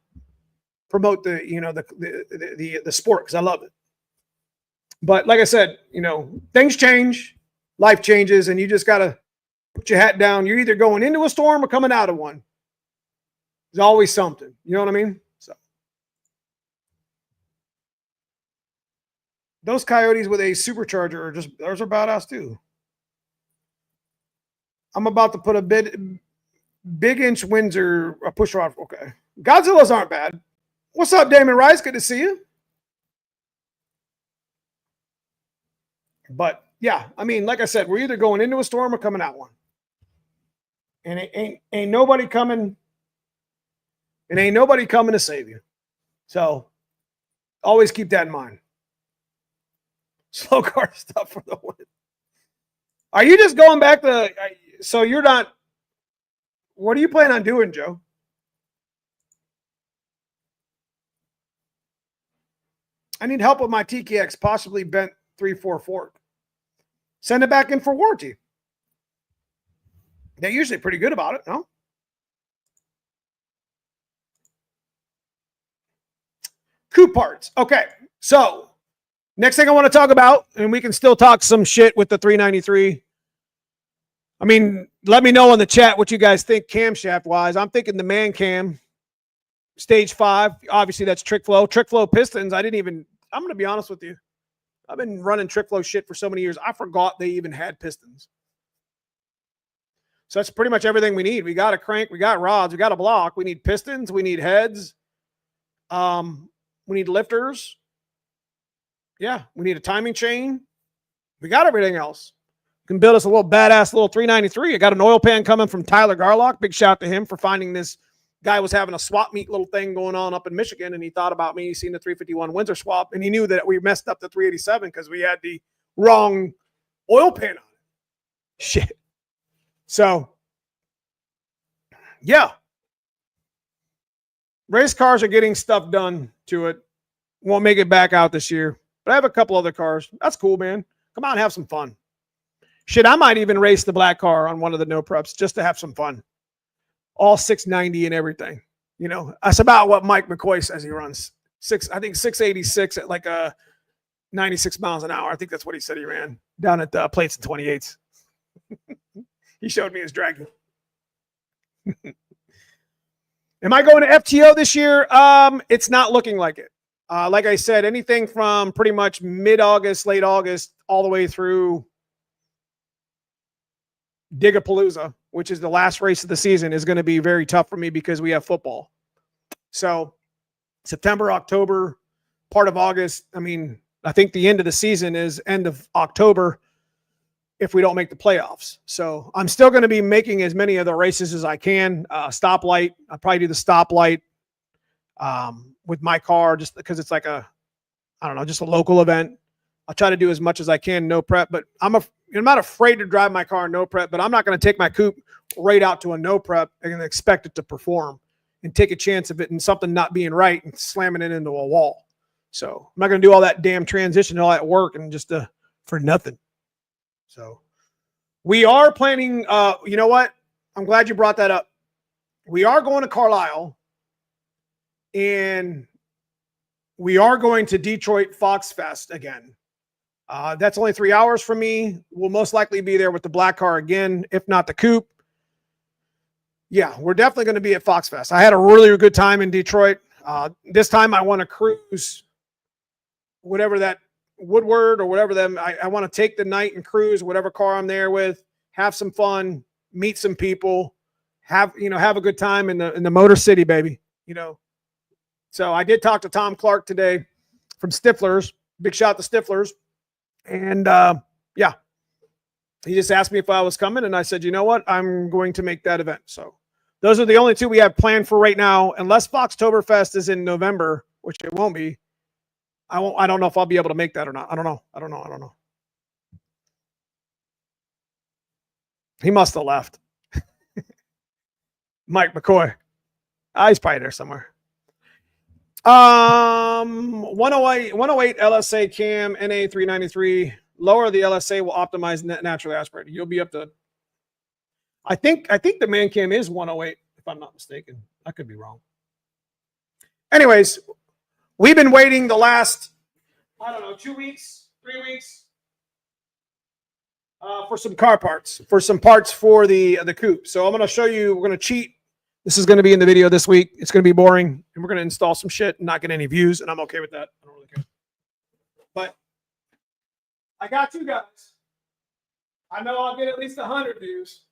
promote the, you know, the sport, because I love it. But like I said, you know, things change, life changes, and you just got to put your hat down. You're either going into a storm or coming out of one. There's always something. You know what I mean? So those Coyotes with a supercharger are just, those are badass too. I'm about to put a big inch Windsor, a push rod. Okay. Godzillas aren't bad. What's up, Damon Rice? Good to see you. But yeah, I mean, like I said, we're either going into a storm or coming out one. And it ain't nobody coming. And ain't nobody coming to save you. So always keep that in mind. Slow car stuff for the win. Are you just going back to, so you're not, what are you planning on doing, Joe? I need help with my TKX, possibly bent 3/4 fork. Send it back in for warranty. They're usually pretty good about it, no? Coupe parts. Okay, so next thing I want to talk about, and we can still talk some shit with the 393. I mean, let me know in the chat what you guys think camshaft wise. I'm thinking the man cam, stage 5. Obviously, that's trick flow. Trick flow pistons. I'm going to be honest with you. I've been running trick flow shit for so many years. I forgot they even had pistons. So that's pretty much everything we need. We got a crank. We got rods. We got a block. We need pistons. We need heads. We need lifters. Yeah, we need a timing chain. We got everything else. Can build us a little badass little 393. I got an oil pan coming from Tyler Garlock. Big shout to him for finding this. Guy was having a swap meet little thing going on up in Michigan, and he thought about me. He seen the 351 Windsor swap, and he knew that we messed up the 387 because we had the wrong oil pan on it. Shit. So, yeah. Race cars are getting stuff done to it. Won't make it back out this year, but I have a couple other cars. That's cool, man. Come on and have some fun. Shit, I might even race the black car on one of the no preps just to have some fun. All 690 and everything. You know, that's about what Mike McCoy says he runs. I think 686 at like 96 miles an hour. I think that's what he said he ran down at the plates and 28s. He showed me his dragon. Am I going to FTO this year? It's not looking like it. Like I said, anything from pretty much mid-August, late August, all the way through Digapalooza, which is the last race of the season, is going to be very tough for me because we have football. So September, October, part of August. I mean, I think the end of the season is end of October if we don't make the playoffs. So I'm still going to be making as many of the races as I can. Stoplight. I'll probably do the stoplight with my car just because it's like just a local event. I'll try to do as much as I can, no prep, but I'm not afraid to drive my car no prep, but I'm not going to take my coupe right out to a no prep and expect it to perform and take a chance of it and something not being right and slamming it into a wall. So I'm not going to do all that damn transition, all that work and just for nothing. So we are planning, you know what? I'm glad you brought that up. We are going to Carlisle and we are going to Detroit Fox Fest again. That's only 3 hours from me. We'll most likely be there with the black car again, if not the coupe. Yeah, we're definitely going to be at Fox Fest. I had a really good time in Detroit. This time I want to cruise whatever that Woodward or whatever them. I want to take the night and cruise whatever car I'm there with, have some fun, meet some people, have a good time in the Motor City, baby. So I did talk to Tom Clark today from Stifler's. Big shout to Stifler's. And yeah, he just asked me if I was coming, and I said, you know what, I'm going to make that event. So those are the only two we have planned for right now, unless Foxtoberfest is in November, which it won't be. I don't know if I'll be able to make that or not. I don't know. He must have left. Mike McCoy. He's probably there somewhere. 108 LSA cam, NA 393. Lower the LSA will optimize naturally aspirated. You'll be up to, I think the man cam is 108, if I'm not mistaken. I could be wrong. Anyways, we've been waiting the last, 2 weeks, 3 weeks, for some car parts, for some parts for the coupe. So I'm going to show you, we're going to cheat. This is going to be in the video this week. It's going to be boring, and we're going to install some shit and not get any views, and I'm okay with that. I don't really care. But I got you guys. I know I'll get at least 100 views.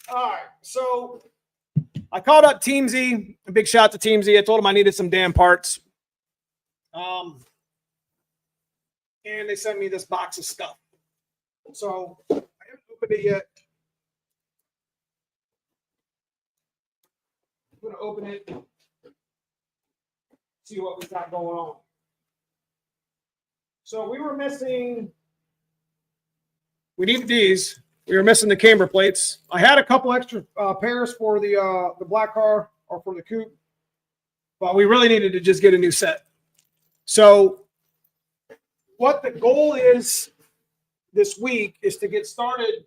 All right, so I called up Teamzy. A big shout to Teamzy. I told him I needed some damn parts. And they sent me this box of stuff. So I haven't opened it yet. I'm going to open it, see what we got going on. So we were missing, we needed these. We were missing the camber plates. I had a couple extra pairs for the black car or for the coupe, but we really needed to just get a new set. So what the goal is this week is to get started.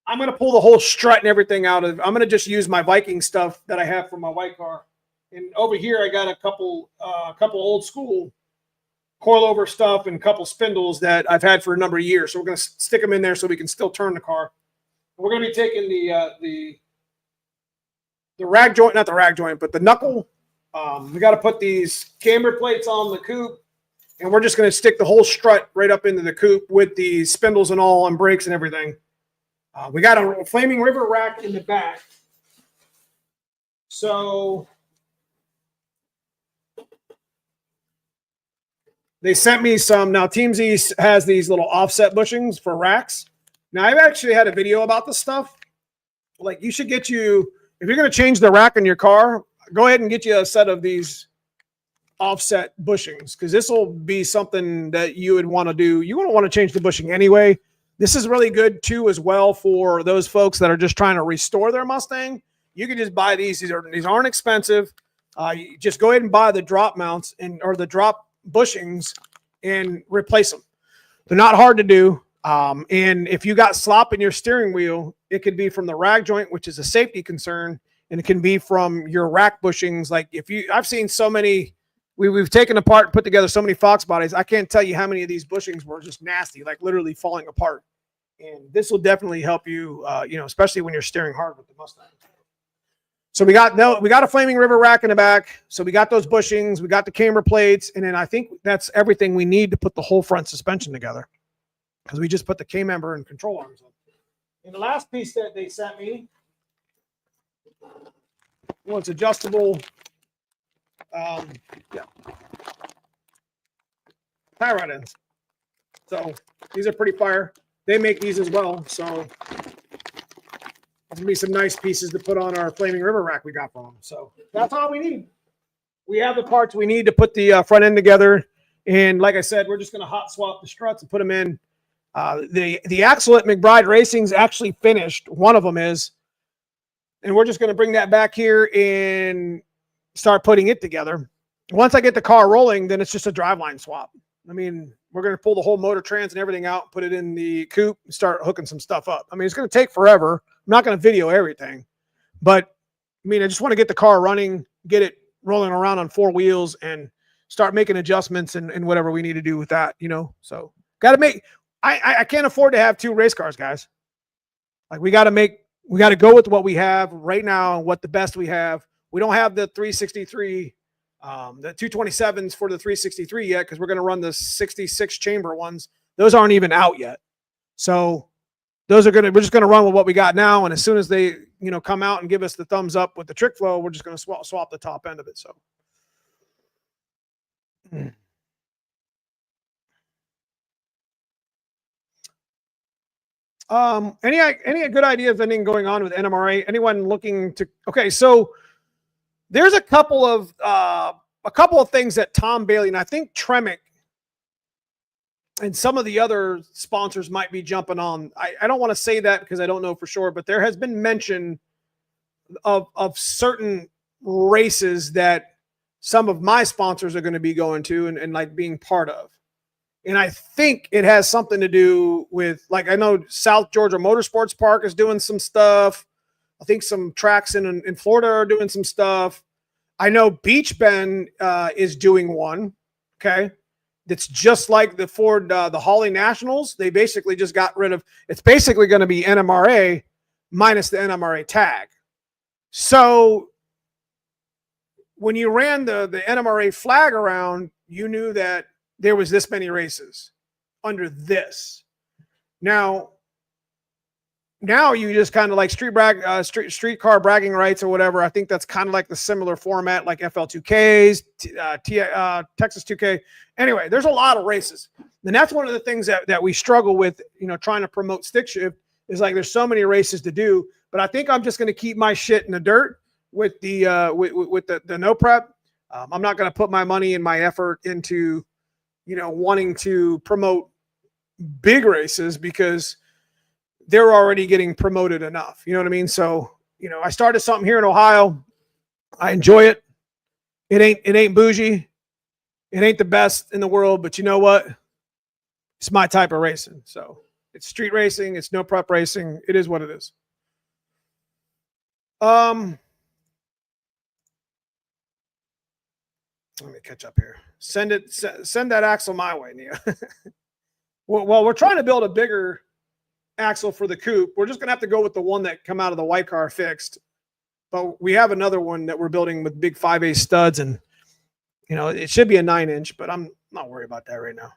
I'm going to pull the whole strut and everything out of. I'm going to just use my Viking stuff that I have for my white car. And over here, I got a couple old school coilover stuff and a couple spindles that I've had for a number of years. So we're going to stick them in there so we can still turn the car. We're going to be taking the rag joint, not the rag joint, but the knuckle. We got to put these camber plates on the coupe, and we're just going to stick the whole strut right up into the coupe with the spindles and all and brakes and everything. We got a Flaming River rack in the back. So they sent me some. Now, Teamsy has these little offset bushings for racks. Now, I've actually had a video about this stuff. Like, you should get you, if you're going to change the rack in your car, go ahead and get you a set of these offset bushings, because this will be something that you would want to do. You wouldn't want to change the bushing anyway. This is really good, too, as well for those folks that are just trying to restore their Mustang. You can just buy these. These aren't expensive. You just go ahead and buy the drop mounts or the drop bushings and replace them. They're not hard to do. And if you got slop in your steering wheel, it could be from the rag joint, which is a safety concern, and it can be from your rack bushings. Like I've seen so many, we've taken apart and put together so many fox bodies. I can't tell you how many of these bushings were just nasty, like literally falling apart. And this will definitely help you, especially when you're steering hard with the Mustang. So we got a Flaming River rack in the back. So we got those bushings, we got the camber plates, and then I think that's everything we need to put the whole front suspension together, because we just put the K-member and control arms on. And the last piece that they sent me, well, it's adjustable. Tie rod ends. So these are pretty fire. They make these as well. So there's gonna be some nice pieces to put on our Flaming River rack we got from them. So that's all we need. We have the parts we need to put the front end together. And like I said, we're just gonna hot swap the struts and put them in. The axle at McBride Racing's actually finished. One of them is. And we're just going to bring that back here and start putting it together. Once I get the car rolling, then it's just a driveline swap. I mean, we're going to pull the whole motor trans and everything out, put it in the coupe, and start hooking some stuff up. I mean, it's going to take forever. I'm not going to video everything. But, I mean, I just want to get the car running, get it rolling around on 4 wheels, and start making adjustments and whatever we need to do with that, So, got to make... I can't afford to have 2 race cars, guys. Like, we got to go with what we have right now, what the best we have. We don't have the 363, the 227s for the 363 yet, because we're going to run the 66 chamber ones. Those aren't even out yet. So we're just going to run with what we got now. And as soon as they, come out and give us the thumbs up with the trick flow, we're just going to swap the top end of it. So. Any good idea of anything going on with NMRA? Anyone looking to? Okay, so there's a couple of things that Tom Bailey and I think Tremec and some of the other sponsors might be jumping on. I don't want to say that because I don't know for sure, but there has been mention of certain races that some of my sponsors are going to be going to and like being part of. And I think it has something to do with, like, I know South Georgia Motorsports Park is doing some stuff. I think some tracks in Florida are doing some stuff. I know Beach Bend is doing one, okay? That's just like the Ford, the Holly Nationals. They basically just got rid of, it's basically going to be NMRA minus the NMRA tag. So when you ran the NMRA flag around, you knew that there was this many races under this. Now you just kind of like street car bragging rights or whatever. I think that's kind of like the similar format, like FL2Ks, Texas 2K. Anyway, there's a lot of races. And that's one of the things that we struggle with, trying to promote stick shift is like, there's so many races to do, but I think I'm just going to keep my shit in the dirt with the, with the no prep. I'm not going to put my money and my effort into, wanting to promote big races because they're already getting promoted enough. You know what I mean? So, I started something here in Ohio. I enjoy it. It ain't bougie. It ain't the best in the world, but you know what? It's my type of racing. So it's street racing. It's no prep racing. It is what it is. Let me catch up here. Send that axle my way, Neo. Well, we're trying to build a bigger axle for the coupe. We're just going to have to go with the one that come out of the white car fixed. But we have another one that we're building with big 5/8 studs, and it should be a 9-inch, but I'm not worried about that right now.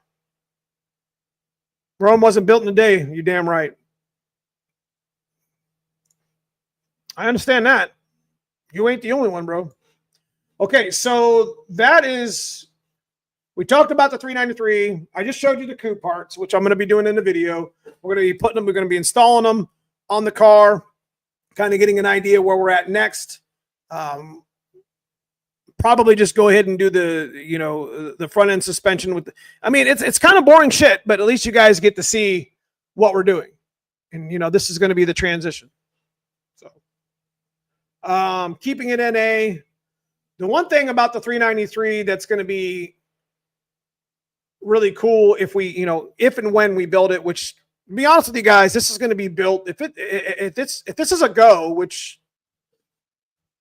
Rome wasn't built in a day. You're damn right. I understand that. You ain't the only one, bro. Okay, so that is, we talked about the 393. I just showed you the coupe parts, which I'm going to be doing in the video. We're going to be putting them, we're going to be installing them on the car, kind of getting an idea where we're at next. Probably just go ahead and do the front end suspension with it's kind of boring shit, but at least you guys get to see what we're doing. And this is going to be the transition. So keeping it NA. The one thing about the 393 that's going to be really cool if and when we build it, which to be honest with you guys, this is going to be built if this is a go, which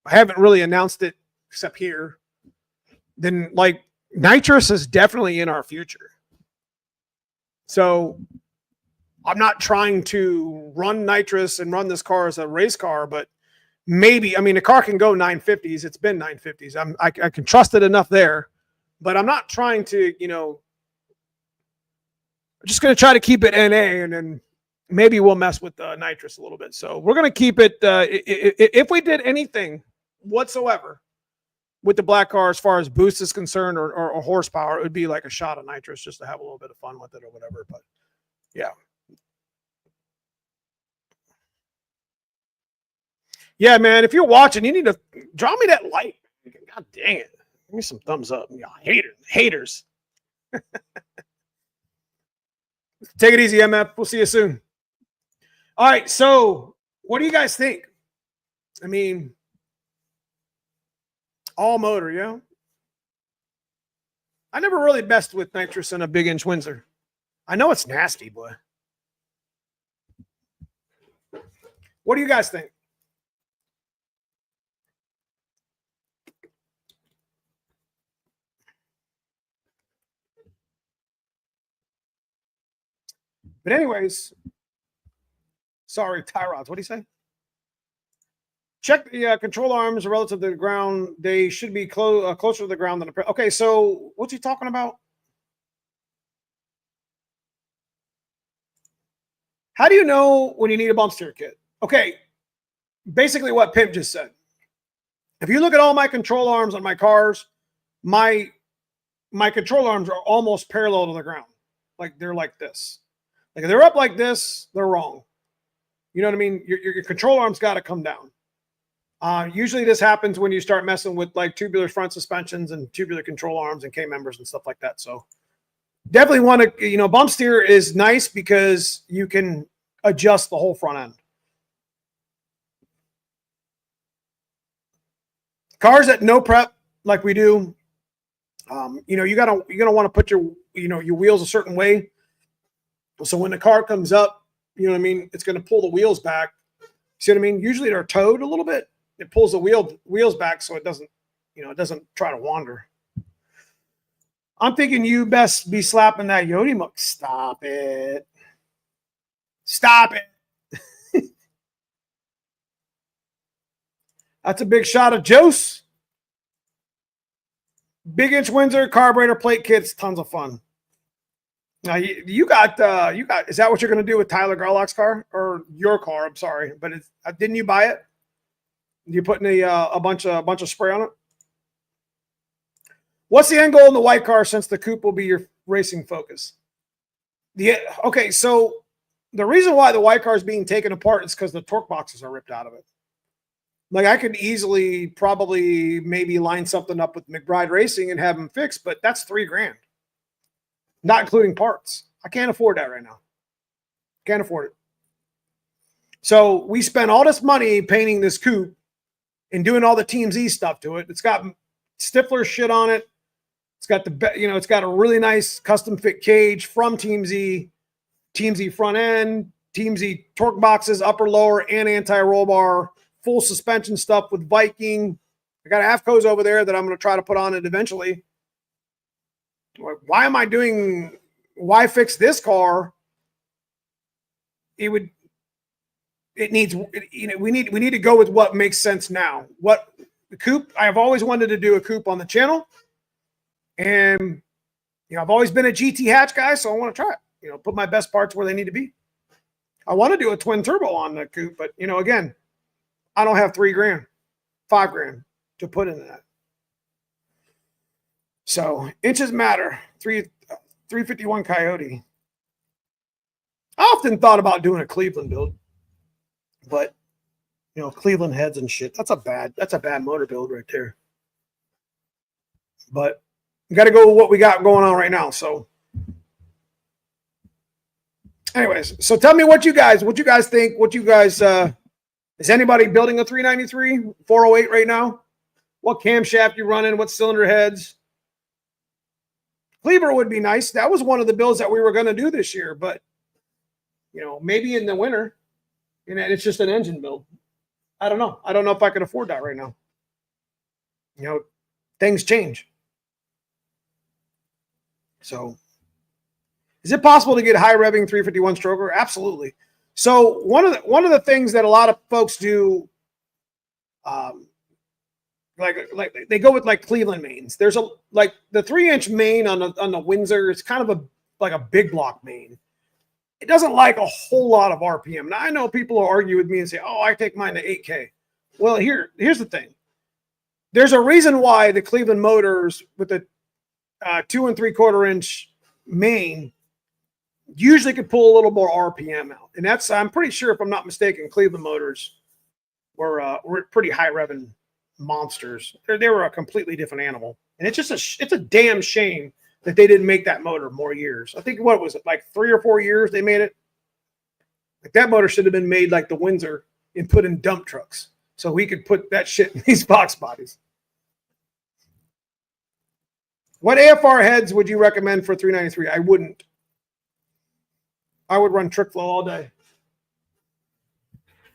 I haven't really announced it except here, then like nitrous is definitely in our future. So I'm not trying to run nitrous and run this car as a race car, but maybe, the car can go 950s. It's been 950s. I can trust it enough there, but I'm not trying to, I'm just going to try to keep it NA, and then maybe we'll mess with nitrous a little bit. So we're going to keep it. If we did anything whatsoever with the black car, as far as boost is concerned or horsepower, it would be like a shot of nitrous just to have a little bit of fun with it or whatever. But yeah. Yeah, man, if you're watching, you need to draw me that like. God dang it. Give me some thumbs up. Yeah, haters. Take it easy, MF. We'll see you soon. All right, so what do you guys think? All motor, yeah? I never really messed with nitrous in a big inch Windsor. I know it's nasty, boy. What do you guys think? But anyways, sorry, tie rods. What do you say? Check the control arms relative to the ground. They should be closer to the ground than the. Okay, so what's he talking about? How do you know when you need a bump steer kit? Okay, basically what Pimp just said. If you look at all my control arms on my cars, my control arms are almost parallel to the ground. Like they're like this. Like if they're up like this, they're wrong. You know what I mean? Your control arms got to come down. Usually this happens when you start messing with like tubular front suspensions and tubular control arms and K-members and stuff like that. So definitely want to, bump steer is nice because you can adjust the whole front end. Cars that no prep like we do, you're gonna want to put your wheels a certain way. So when the car comes up, it's going to pull the wheels back. See what I mean? Usually they're towed a little bit. It pulls the wheels back so it doesn't, it doesn't try to wander. I'm thinking you best be slapping that Yodi muck. Stop it. Stop it. That's a big shot of Jose. Big inch Windsor, carburetor, plate kits, tons of fun. Now you got is that what you're going to do with Tyler Garlock's car or your car? I'm sorry, but didn't you buy it? You putting a bunch of spray on it? What's the end goal in the white car since the coupe will be your racing focus? Okay, so the reason why the white car is being taken apart is because the torque boxes are ripped out of it. Like I could easily probably maybe line something up with McBride Racing and have them fixed, but that's $3,000. Not including parts. I can't afford that right now. Can't afford it. So we spent all this money painting this coupe and doing all the Team Z stuff to it. It's got Stifler shit on it. It's got it's got a really nice custom fit cage from Team Z front end, Team Z torque boxes, upper, lower, and anti-roll bar, full suspension stuff with Viking. I got a half co's over there that I'm going to try to put on it eventually. Why am I doing, why fix this car? We need to go with what makes sense now. What the coupe, I've always wanted to do a coupe on the channel. And, I've always been a GT hatch guy, so I want to try it. Put my best parts where they need to be. I want to do a twin turbo on the coupe, but, again, I don't have $3,000, $5,000 to put into that. So inches matter. 351 Coyote. I often thought about doing a Cleveland build, but Cleveland heads and shit. That's a bad motor build right there. But we got to go with what we got going on right now. So, anyways, so tell me what you guys think. What you guys is anybody building a 393 408 right now? What camshaft you running? What cylinder heads? Cleaver would be nice. That was one of the builds that we were going to do this year, but maybe in the winter, and it's just an engine build. I don't know. I don't know if I can afford that right now. Things change. So, is it possible to get high revving 351 stroker? Absolutely. So one of the things that a lot of folks do, like they go with like Cleveland mains. There's the 3-inch main on the Windsor. It's kind of like a big block main. It doesn't like a whole lot of RPM. Now I know people will argue with me and say, "Oh, I take mine to 8K." Well, here's the thing. There's a reason why the Cleveland motors with the 2 3/4 inch main usually could pull a little more RPM out, and that's, I'm pretty sure, if I'm not mistaken, Cleveland motors were pretty high revving monsters. They were a completely different animal, and it's a damn shame that they didn't make that motor more years. I think, what was it, like 3 or 4 years they made it? Like, that motor should have been made like the Windsor and put in dump trucks so we could put that shit in these box bodies. What AFR heads would you recommend for 393? I wouldn't. I would run trick flow all day.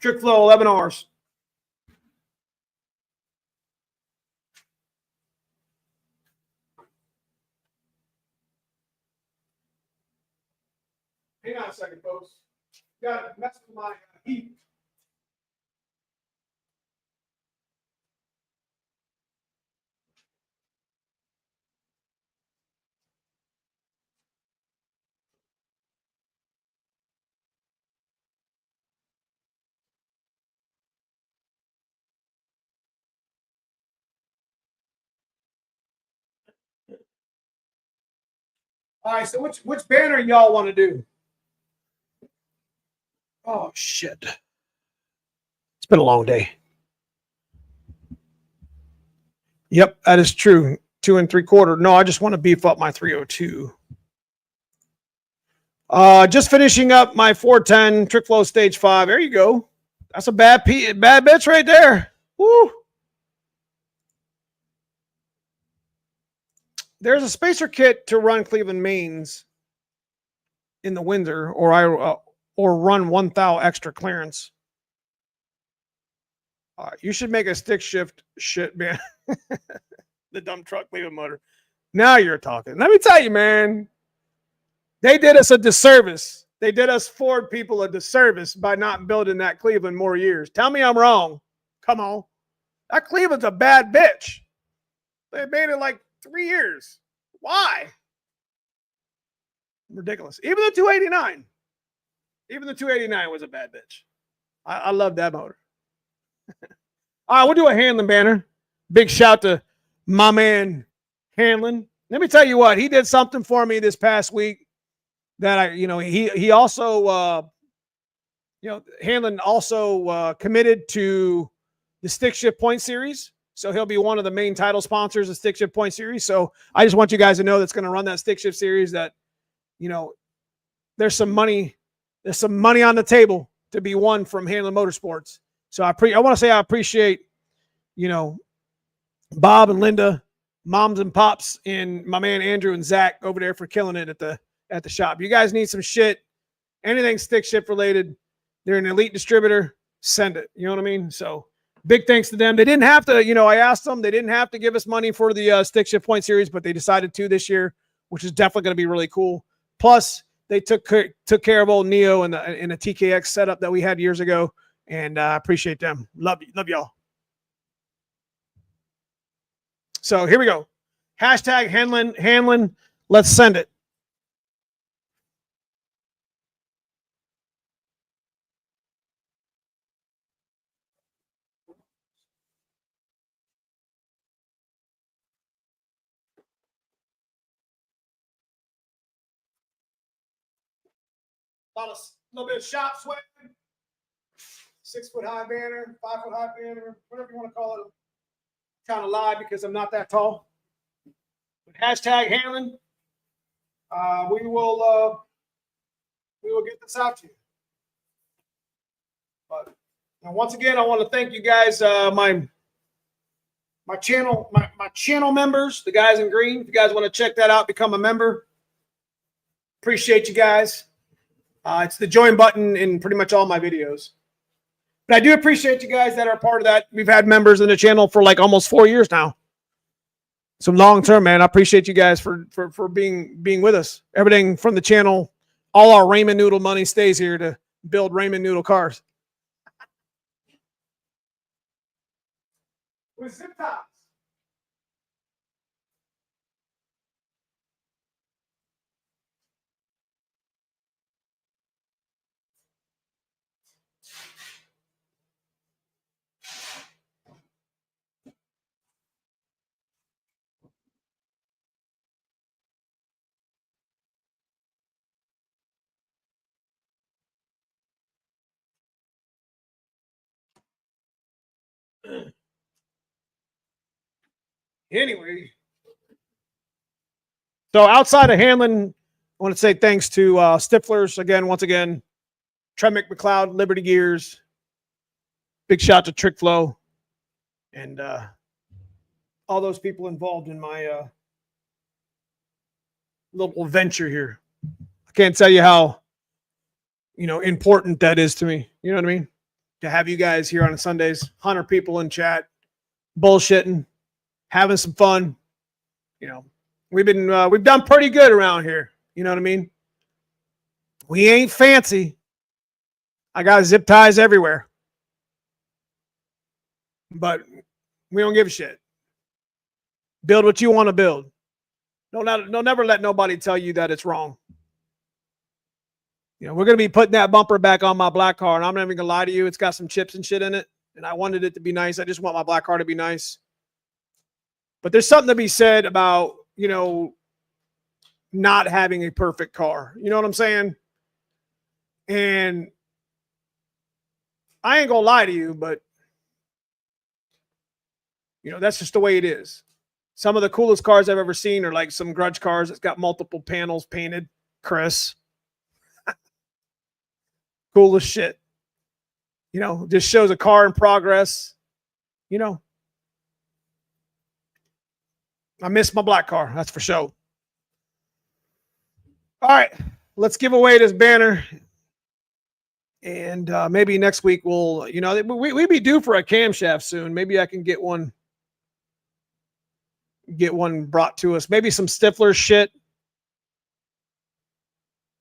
Trick flow 11 hours. Hang on a second, folks. Got to mess with my heat. All right, so which banner y'all want to do? Oh, shit. It's been a long day. Yep, that is true. 2 3/4. No, I just want to beef up my 302. Just finishing up my 410 trick flow stage 5. There you go. That's a bad bitch right there. Woo. There's a spacer kit to run Cleveland mains in the Windsor, or run 1 thou extra clearance. You should make a stick shift shit, man. The dump truck Cleveland motor. Now you're talking. Let me tell you, man. They did us a disservice. They did us Ford people a disservice by not building that Cleveland more years. Tell me I'm wrong. Come on. That Cleveland's a bad bitch. They made it like 3 years. Why? Ridiculous. Even the 289. Even the 289 was a bad bitch. I love that motor. All right, we'll do a Hanlon banner. Big shout to my man Hanlon. Let me tell you what, he did something for me this past week that he also, Hanlon also committed to the Stick Shift Point Series. So he'll be one of the main title sponsors of Stick Shift Point Series. So I just want you guys to know that's going to run that Stick Shift Series that, there's some money on the table to be won from Hanlon Motorsports. So I want to say I appreciate, Bob and Linda, moms and pops, and my man Andrew and Zach over there for killing it at the shop. You guys need some shit, anything stick shift related. They're an elite distributor. Send it. You know what I mean? So big thanks to them. They didn't have to, I asked them, they didn't have to give us money for the Stick Shift Point Series, but they decided to this year, which is definitely going to be really cool. Plus, they took care of old Neo in a TKX setup that we had years ago, and I appreciate them. Love y'all. So here we go. Hashtag Hanlon. Let's send it. A little bit of shop sweat, 6 foot high banner, 5 foot high banner, whatever you want to call it. I'm kind of lie because I'm not that tall. But hashtag Hanlon. We will get this out to you. But once again, I want to thank you guys, my channel members, the guys in green. If you guys want to check that out, become a member. Appreciate you guys. It's the join button in pretty much all my videos. But I do appreciate you guys that are part of that. We've had members in the channel for like almost 4 years now. So long term, man. I appreciate you guys for being with us. Everything from the channel, all our ramen noodle money stays here to build ramen noodle cars. With zip ties. Anyway, so outside of Hanlon, I want to say thanks to Stiflers again, once again, Tremick McLeod, Liberty Gears, big shout to Trick Flow, and all those people involved in my little venture here. I can't tell you how important that is to me. You know what I mean? To have you guys here on Sundays, 100 people in chat, bullshitting, having some fun. We've done pretty good around here. You know what I mean? We ain't fancy. I got zip ties everywhere, but we don't give a shit. Build what you want to build. Don't never let nobody tell you that it's wrong. We're going to be putting that bumper back on my black car, and I'm not even going to lie to you. It's got some chips and shit in it, and I wanted it to be nice. I just want my black car to be nice. But there's something to be said about, not having a perfect car. You know what I'm saying? And I ain't going to lie to you, but, that's just the way it is. Some of the coolest cars I've ever seen are like some grudge cars that's got multiple panels painted. Chris. Cool as shit. Just shows a car in progress. I miss my black car. That's for sure. All right. Let's give away this banner. And maybe next week we'll, we be due for a camshaft soon. Maybe I can get one brought to us. Maybe some Stifler shit.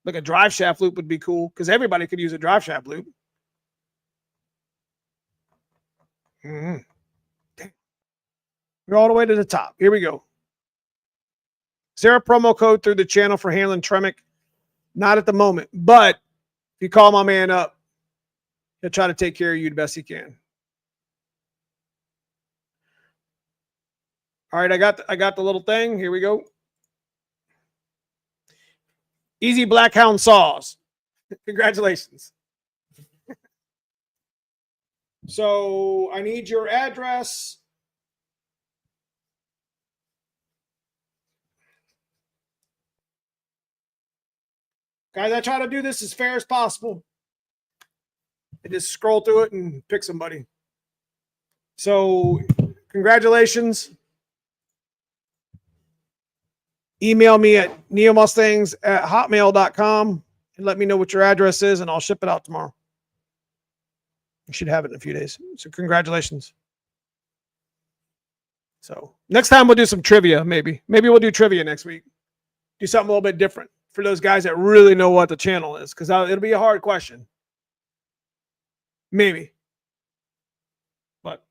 Like a drive shaft loop would be cool because everybody could use a drive shaft loop. We're all the way to the top. Here we go. Is there a promo code through the channel for Hanlon Tremick? Not at the moment, but if you call my man up, he'll try to take care of you the best he can. All right, I got the little thing. Here we go. Easy Blackhound saws. Congratulations. So I need your address. Guys, I try to do this as fair as possible. I just scroll through it and pick somebody. So congratulations. Email me at neomustangs@hotmail.com and let me know what your address is, and I'll ship it out tomorrow. You should have it in a few days. So congratulations. So next time we'll do some trivia, maybe. Maybe we'll do trivia next week. do something a little bit different for those guys that really know what the channel is, because it'll be a hard question. Maybe. But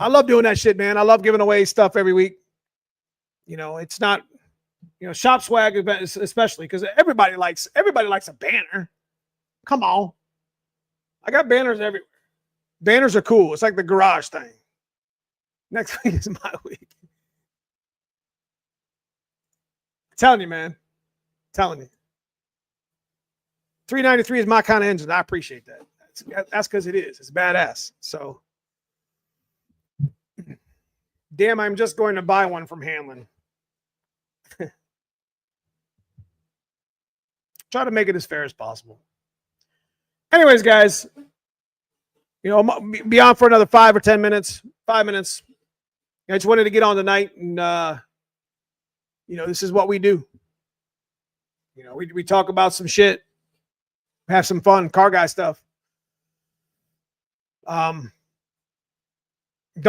I love doing that shit, man. I love giving away stuff every week. You know, it's not, you know, shop swag especially, because everybody likes a banner. Come on. I got banners everywhere. Banners are cool. It's like the garage thing. Next week is my week. I'm telling you, man. I'm telling you. 393 is my kind of engine. I appreciate that. That's because it is. It's badass. So, damn, I'm just going to buy one from Hanlon. Try to make it as fair as possible. Anyways, guys, you know, be on for another 5 or 10 minutes. 5 minutes. I just wanted to get on tonight, and you know, this is what we do. You know, we talk about some shit, have some fun, car guy stuff. Don't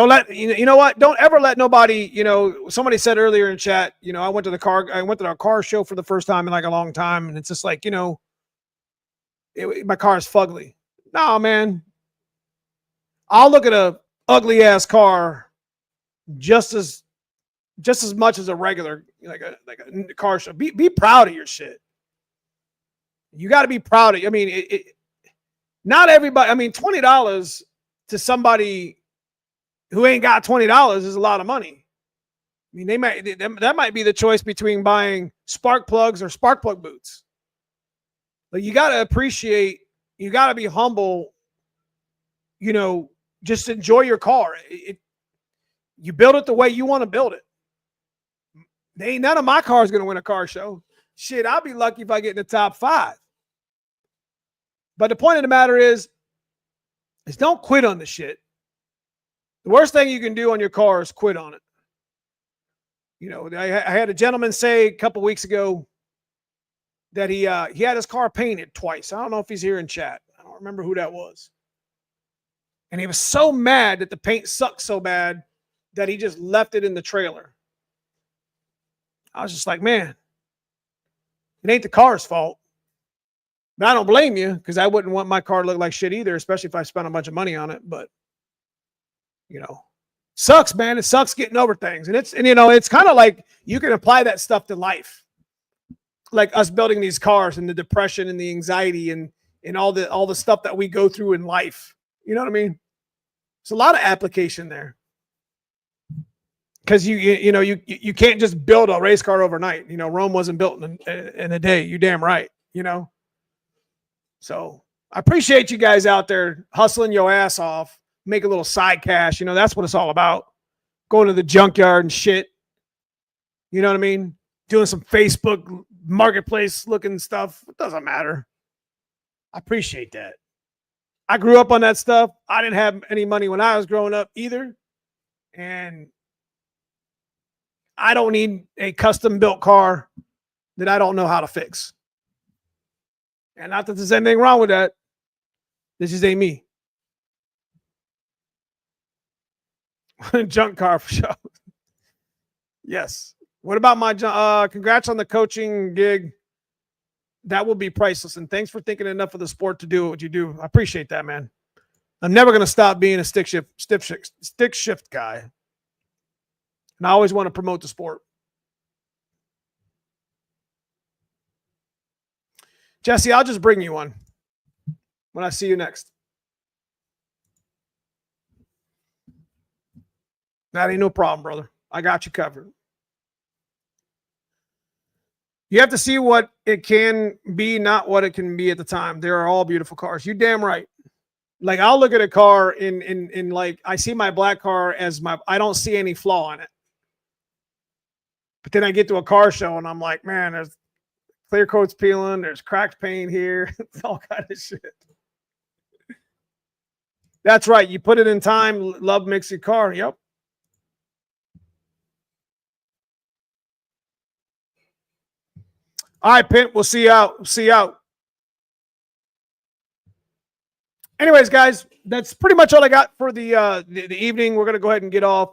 let you know what? Don't ever let nobody. You know, somebody said earlier in chat. You know, I went to our car show for the first time in like a long time, and it's just like, you know, my car is fugly. No, man. I'll look at a ugly ass car just as much as a regular like a car show. Be proud of your shit. You got to be proud of. I mean, not everybody. I mean, $20 to somebody who ain't got $20 is a lot of money. I mean, that might be the choice between buying spark plugs or spark plug boots. But you got to appreciate. You got to be humble. You know, just enjoy your car. You build it the way you want to build it. Ain't none of my cars going to win a car show. Shit, I'll be lucky if I get in the top 5. But the point of the matter is don't quit on the shit. The worst thing you can do on your car is quit on it. You know, I had a gentleman say a couple weeks ago that he had his car painted twice. I don't know if he's here in chat. I don't remember who that was. And he was so mad that the paint sucked so bad that he just left it in the trailer. I was just like, man, it ain't the car's fault. But I don't blame you, because I wouldn't want my car to look like shit either, especially if I spent a bunch of money on it. But, you know, sucks, man. It sucks getting over things. And you know, it's kind of like you can apply that stuff to life. Like us building these cars and the depression and the anxiety and all the stuff that we go through in life. You know what I mean? There's a lot of application there. Because you know, you can't just build a race car overnight. You know, Rome wasn't built in a day. You damn right. You know. So I appreciate you guys out there hustling your ass off, make a little side cash. You know, that's what it's all about. Going to the junkyard and shit. You know what I mean? Doing some Facebook marketplace looking stuff. It doesn't matter. I appreciate that. I grew up on that stuff. I didn't have any money when I was growing up either. And I don't need a custom built car that I don't know how to fix. And not that there's anything wrong with that. This just ain't me. Junk car for sure. Yes. What about my congrats on the coaching gig? That will be priceless. And thanks for thinking enough of the sport to do what you do. I appreciate that, man. I'm never going to stop being a stick shift guy. And I always want to promote the sport. Jesse, I'll just bring you one when I see you next. That ain't no problem, brother. I got you covered. You have to see what it can be, not what it can be at the time. They are all beautiful cars. You damn right. Like, I'll look at a car in like, I see my black car as I don't see any flaw in it. But then I get to a car show and I'm like, man, there's clear coats peeling. There's cracked paint here. It's all kind of shit. That's right. You put it in time. Love makes your car. Yep. All right, Pimp. We'll see you out. See you out. Anyways, guys, that's pretty much all I got for the evening. We're gonna go ahead and get off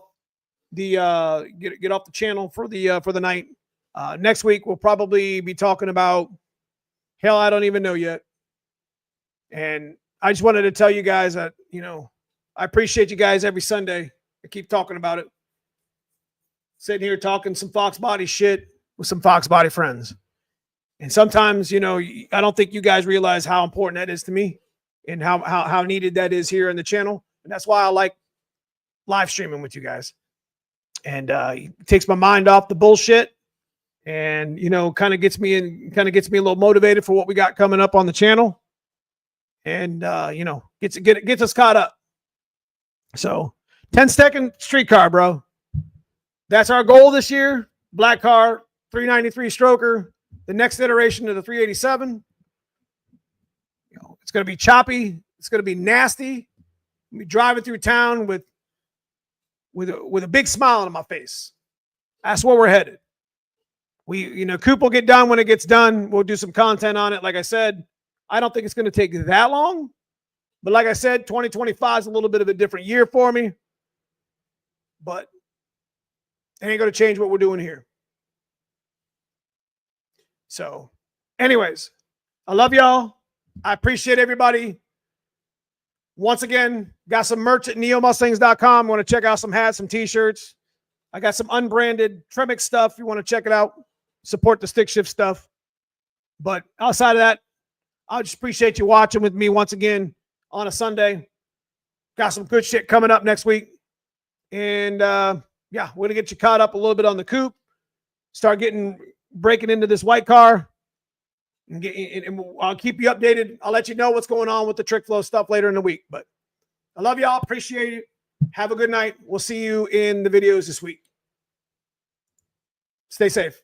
the get off the channel for the night. Next week, we'll probably be talking about, hell, I don't even know yet. And I just wanted to tell you guys that, I appreciate you guys every Sunday. I keep talking about it. Sitting here talking some foxbody shit with some foxbody friends. And sometimes, I don't think you guys realize how important that is to me and how needed that is here on the channel. And that's why I like live streaming with you guys. And it takes my mind off the bullshit and, kind of gets me a little motivated for what we got coming up on the channel. And, gets us caught up. So 10-second street car, bro. That's our goal this year. Black car, 393 stroker, the next iteration of the 387. It's going to be choppy. It's going to be nasty. I'll be driving through town with a big smile on my face. That's where we're headed. Coupe will get done when it gets done. We'll do some content on it. Like I said, I don't think it's going to take that long. But like I said, 2025 is a little bit of a different year for me. But it ain't going to change what we're doing here. So, anyways, I love y'all. I appreciate everybody. Once again, got some merch at neomustangs.com. Want to check out some hats, some t-shirts. I got some unbranded Tremix stuff. You want to check it out. Support the stick shift stuff. But outside of that, I just appreciate you watching with me once again on a Sunday. Got some good shit coming up next week. And yeah, we're going to get you caught up a little bit on the coupe. Start breaking into this white car. And I'll keep you updated. I'll let you know what's going on with the trick flow stuff later in the week. But I love y'all. Appreciate it. Have a good night. We'll see you in the videos this week. Stay safe.